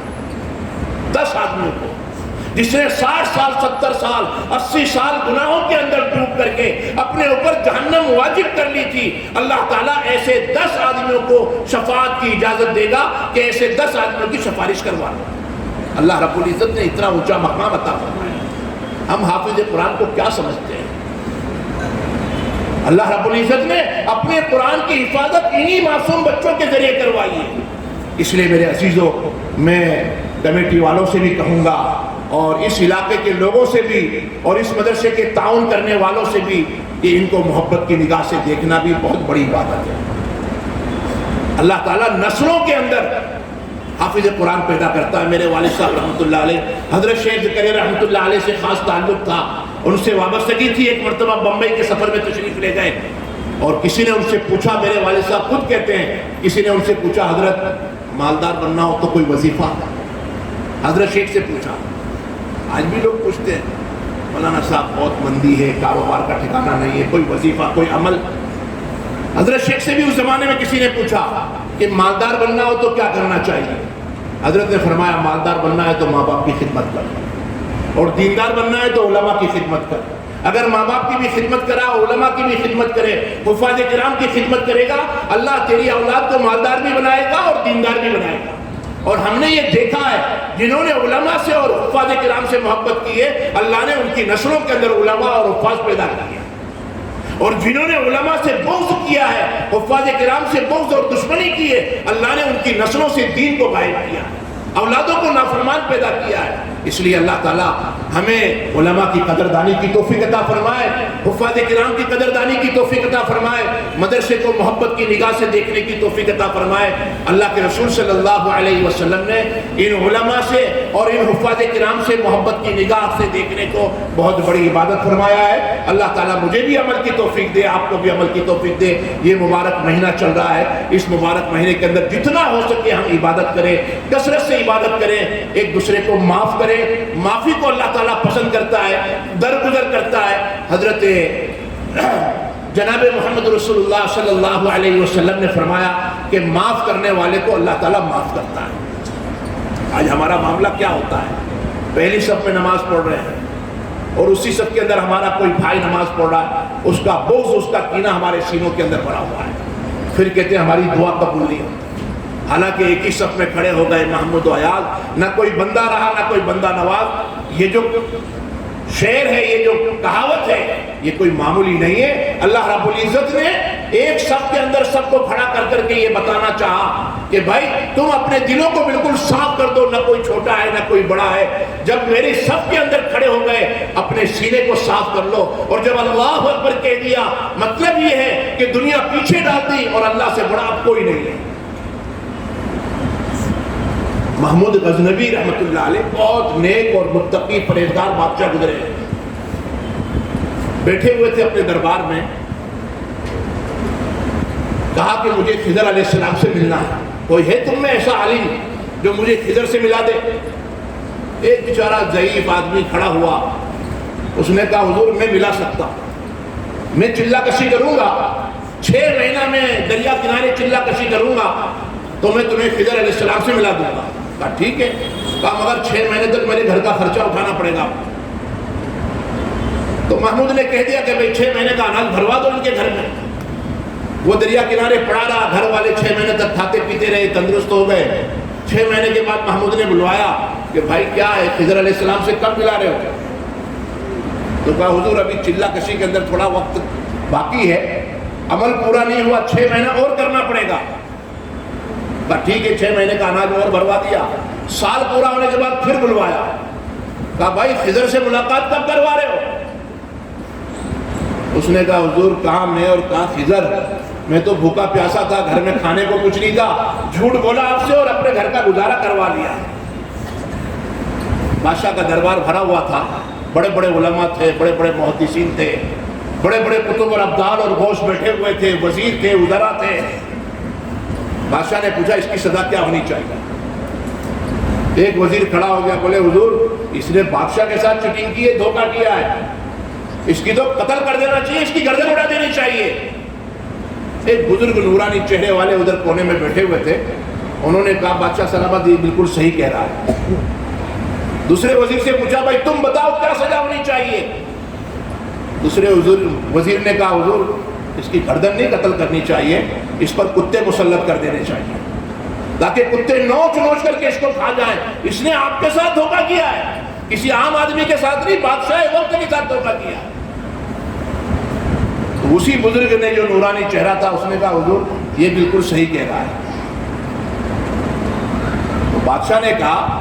10 آدمیوں کو جس نے 60 سال 70 سال 80 سال گناہوں کے اندر ڈوب کر کے اپنے اوپر جہنم واجب کر لی تھی، اللہ تعالیٰ ایسے 10 آدمیوں کو شفاعت کی اجازت دے گا کہ ایسے 10 آدمیوں کی سفارش کروا لو۔ اللہ رب العزت نے اتنا اونچا مقام عطا فرمایا، ہم حافظ قرآن کو کیا سمجھتے ہیں؟ اللہ رب العزت نے اپنے قرآن کی حفاظت انہی معصوم بچوں کے ذریعے کروائی ہے۔ اس لیے میرے عزیزوں، میں کمیٹی والوں سے بھی کہوں گا اور اس علاقے کے لوگوں سے بھی اور اس مدرسے کے تعاون کرنے والوں سے بھی کہ ان کو محبت کی نگاہ سے دیکھنا بھی بہت بڑی عبادت ہے۔ اللہ تعالیٰ نسلوں کے اندر حافظ قرآن پیدا کرتا ہے۔ میرے والد صاحب رحمۃ اللہ علیہ حضرت شیخ زکریا رحمۃ اللہ علیہ سے خاص تعلق تھا، ان سے وابستگی تھی۔ ایک مرتبہ بمبئی کے سفر میں تشریف لے گئے اور کسی نے ان سے پوچھا، میرے والد صاحب خود کہتے ہیں، کسی نے ان سے پوچھا حضرت مالدار بننا ہو تو کوئی وظیفہ؟ حضرت شیخ سے پوچھا۔ آج بھی لوگ پوچھتے ہیں مولانا صاحب بہت مندی ہے، کاروبار کا ٹھکانہ نہیں ہے، کوئی وظیفہ کوئی عمل؟ حضرت شیخ سے بھی اس زمانے میں کسی نے پوچھا کہ مالدار بننا ہو تو کیا کرنا چاہیے؟ حضرت نے فرمایا مالدار بننا ہے تو ماں باپ کی خدمت کر، اور دیندار بننا ہے تو علماء کی خدمت کر۔ اگر ماں باپ کی بھی خدمت کرا، علماء کی بھی خدمت کرے، حفاظ کرام کی خدمت کرے گا، اللہ تیری اولاد کو مالدار بھی بنائے گا اور دیندار بھی بنائے گا۔ اور ہم نے یہ دیکھا ہے جنہوں نے علماء سے اور حفاظ کرام سے محبت کی ہے، اللہ نے ان کی نسلوں کے اندر علماء اور حفاظ پیدا کیا، اور جنہوں نے علماء سے بغض کیا ہے، حفاظ کرام سے بغض اور دشمنی کی ہے، اللہ نے ان کی نسلوں سے دین کو غائب کیا ہے، اولادوں کو نافرمان پیدا کیا ہے۔ اس لیے اللہ تعالیٰ ہمیں علماء کی قدردانی کی توفیق عطا فرمائے، حفاظ کرام کی قدردانی کی توفیق عطا فرمائے، مدرسے کو محبت کی نگاہ سے دیکھنے کی توفیق عطا فرمائے۔ اللہ کے رسول صلی اللہ علیہ وسلم نے ان علماء سے اور ان حفاظ کرام سے محبت کی نگاہ سے دیکھنے کو بہت بڑی عبادت فرمایا ہے۔ اللہ تعالیٰ مجھے بھی عمل کی توفیق دے، آپ کو بھی عمل کی توفیق دے۔ یہ مبارک مہینہ چل رہا ہے، اس مبارک مہینے کے اندر جتنا ہو سکے ہم عبادت کریں، کثرت سے عبادت کریں، ایک دوسرے کو معاف کریں۔ معافی کو اللہ تعالیٰ پسند کرتا ہے، درگزر کرتا ہے۔ حضرت جناب محمد رسول اللہ صلی اللہ علیہ وسلم نے فرمایا کہ معاف کرنے والے کو اللہ تعالیٰ معاف کرتا ہے۔ آج ہمارا معاملہ کیا ہوتا ہے؟ پہلی صف میں نماز پڑھ رہے ہیں اور اسی صف کے اندر ہمارا کوئی بھائی نماز پڑھ رہا ہے، اس کا بغض، اس کا کینہ ہمارے سینوں کے اندر بھرا ہوا ہے، پھر کہتے ہیں ہماری دعا قبول نہیں ہوتی۔ حالانکہ ایک ہی صف میں کھڑے ہو گئے محمود و عیاض، نہ کوئی بندہ رہا نہ کوئی بندہ نواز۔ یہ جو شعر ہے، یہ جو کہاوت ہے، یہ کوئی معمولی نہیں ہے۔ اللہ رب العزت نے ایک صف کے اندر سب کو کھڑا کر کر کے یہ بتانا چاہا کہ بھائی تم اپنے دلوں کو بالکل صاف کر دو، نہ کوئی چھوٹا ہے نہ کوئی بڑا ہے۔ جب میری صف کے اندر کھڑے ہو گئے اپنے سینے کو صاف کر لو، اور جب اللہ اکبر کہہ دیا مطلب یہ ہے کہ دنیا پیچھے ڈال دی اور اللہ سے بڑا اب کوئی نہیں ہے۔ محمود غزنوی رحمۃ اللہ علیہ بہت نیک اور متقی پرہیزگار بادشاہ گزرے، بیٹھے ہوئے تھے اپنے دربار میں، کہا کہ مجھے خضر علیہ السلام سے ملنا ہے، کوئی ہے تم میں ایسا عالم جو مجھے خضر سے ملا دے؟ ایک بیچارہ ضعیف آدمی کھڑا ہوا، اس نے کہا حضور میں ملا سکتا ہوں، میں چلہ کشی کروں گا، 6 مہینہ میں دریا کنارے چلہ کشی کروں گا تو میں تمہیں خضر علیہ السلام سے ملا دوں گا۔ کہا ٹھیک ہے، کہا مگر 6 مہینے تک میرے گھر کا خرچہ اٹھانا پڑے گا۔ تو محمود نے کہہ دیا کہ بھئی 6 مہینے کا اناج بھروا دو ان کے گھر میں۔ وہ دریا کنارے پڑا رہا، گھر والے 6 مہینے تک کھاتے پیتے رہے، تندرست ہو گئے۔ 6 مہینے کے بعد محمود نے بلوایا کہ بھائی کیا ہے، خضر علیہ السلام سے کب ملا رہے ہو؟ تو کہا حضور ابھی چلہ کشی کے اندر تھوڑا وقت باقی ہے، عمل پورا نہیں ہوا، 6 مہینہ اور کرنا پڑے گا۔ کہا ٹھیک ہے، 6 مہینے کا اناج اور بھروا دیا۔ سال پورا ہونے کے بعد پھر بلوایا، کہا بھائی خضر سے ملاقات کب کروا رہے ہو؟ اس نے کہا حضور کہاں میں اور کہاں خضر، میں تو بھوکا پیاسا تھا، گھر میں کھانے کو کچھ نہیں تھا، جھوٹ بولا آپ سے اور اپنے گھر کا گزارا کروا لیا۔ بادشاہ کا دربار بھرا ہوا تھا، بڑے بڑے علماء تھے، بڑے بڑے محدثین تھے، بڑے بڑے کتب اور ابدال اور غوث بیٹھے ہوئے تھے، وزیر تھے، وزراء تھے۔ بادشاہ نے پوچھا اس کی سزا کیا ہونی چاہیے؟ ایک وزیر کھڑا ہو گیا، بولے حضور اس نے بادشاہ کے ساتھ چیٹنگ کی ہے، دھوکہ کیا ہے، اس کی تو قتل کر دینا چاہیے، اس کی گردن اڑا دینی چاہیے۔ ایک بزرگ نورانی چہرے والے ادھر کونے میں بیٹھے ہوئے تھے، انہوں نے کہا بادشاہ سلامت یہ بالکل صحیح کہہ رہا ہے۔ دوسرے وزیر سے پوچھا بھائی تم بتاؤ کیا سزا ہونی چاہیے؟ دوسرے وزیر نے کہا حضور اس کی گردن نہیں قتل کرنی چاہیے، اس پر کتے مسلط کر دینے چاہیے تاکہ کتے نوچ نوچ کر کے اس کو کھا جائیں۔ اس نے آپ کے ساتھ دھوکہ کیا ہے، کسی عام آدمی کے ساتھ نہیں، بادشاہ وقت کے ساتھ دھوکہ کیا ہے۔ تو اسی بزرگ نے جو نورانی چہرہ تھا اس نے کہا حضور یہ بالکل صحیح کہہ رہا ہے۔ تو بادشاہ نے کہا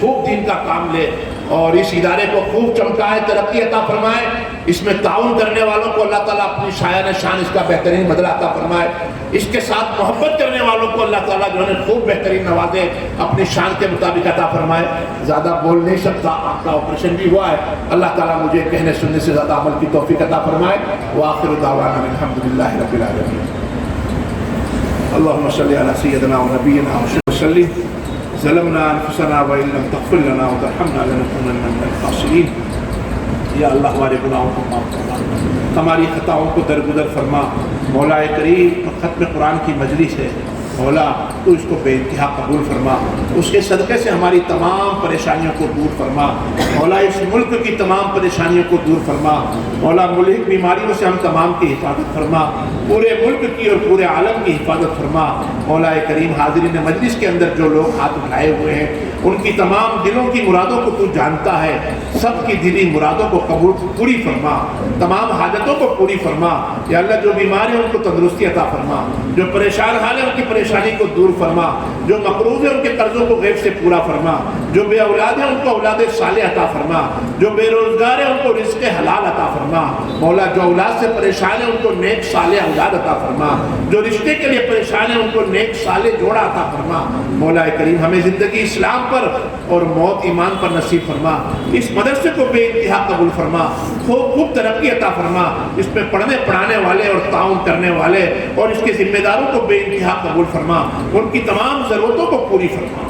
خوب دین کا کام لے اور اس ادارے کو خوب چمکائے، ترقی عطا فرمائے، اس میں تعاون کرنے والوں کو اللہ تعالیٰ اپنی شایان شان اس کا بہترین بدلہ عطا فرمائے، اس کے ساتھ محبت کرنے والوں کو اللہ تعالیٰ جو ہے خوب بہترین نوازے، اپنی شان کے مطابق عطا فرمائے۔ زیادہ بول نہیں سکتا، آپ کا آپریشن بھی ہوا ہے، اللہ تعالیٰ مجھے کہنے سننے سے زیادہ عمل کی توفیق عطا فرمائے۔ وآخر دعوانا الحمدللہ رب العالمین۔ اللهم صل على سيدنا ونبينا وسلم۔ ظلمنا انفسنا وان لم تغفر لنا وترحمنا لنكونن من الخاسرین۔ یا اللہ ہمارے گناہوں کو معاف فرما، ہماری خطاؤں کو درگزر فرما۔ مولا کریم، ختم قرآن کی مجلس ہے، مولا تو اس کو بے انتہا قبول فرما، اس کے صدقے سے ہماری تمام پریشانیوں کو دور فرما۔ مولا اس ملک کی تمام پریشانیوں کو دور فرما، مولا ملک بیماریوں سے ہم تمام کی حفاظت فرما، پورے ملک کی اور پورے عالم کی حفاظت فرما۔ مولا کریم، حاضرین مجلس کے اندر جو لوگ ہاتھ اٹھائے ہوئے ہیں ان کی تمام دلوں کی مرادوں کو تو جانتا ہے، سب کی دلی مرادوں کو قبول پوری فرما، تمام حاجتوں کو پوری فرما۔ یا اللہ جو بیمار ہیں ان کو تندرستی عطا فرما، جو پریشان حال ہیں ان کی پریشانی کو دور فرما، جو مقروض ہیں ان کے قرضوں کو غیب سے پورا فرما، جو بے اولاد ہیں ان کو اولاد صالح عطا فرما، جو بے روزگار ہیں ان کو رزق حلال عطا فرما۔ مولا جو اولاد سے پریشان ہیں ان کو نیک صالح اولاد عطا فرما، جو رشتے کے لیے پریشان ہیں ان کو نیک صالح جوڑا عطا فرما۔ مولا کریم، ہمیں زندگی اسلام پر اور موت ایمان پر نصیب فرما، اس مدرسے کو بے انتہا قبول فرما، خوب ترقی عطا فرما، اس میں پڑھنے پڑھانے والے اور تعاون کرنے والے اور اس کے ذمہ داروں کو بے انتہا قبول فرما، ان کی تمام ضرورتوں کو پوری فرما۔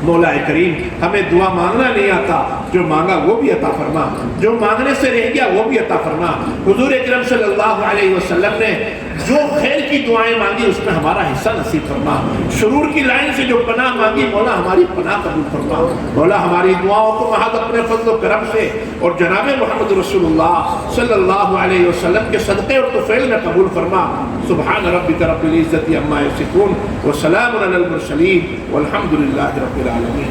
مولا کریم، ہمیں دعا مانگنا نہیں آتا، جو مانگا وہ بھی عطا فرما، جو مانگنے سے رہ گیا وہ بھی عطا فرما۔ حضور اکرم صلی اللہ علیہ وسلم نے جو خیر کی دعائیں مانگی اس میں ہمارا حصہ نصیب فرما، شرور کی لائن سے جو پناہ مانگی مولا ہماری پناہ قبول فرما۔ مولا ہماری دعاؤں کو محض اپنے فضل و کرم سے اور جناب محمد رسول اللہ صلی اللہ علیہ وسلم کے صدقے اور طفیل میں قبول فرما۔ سبحان ربک رب العزت عما یصفون وسلام علی المرسلین والحمد للہ رب العالمین۔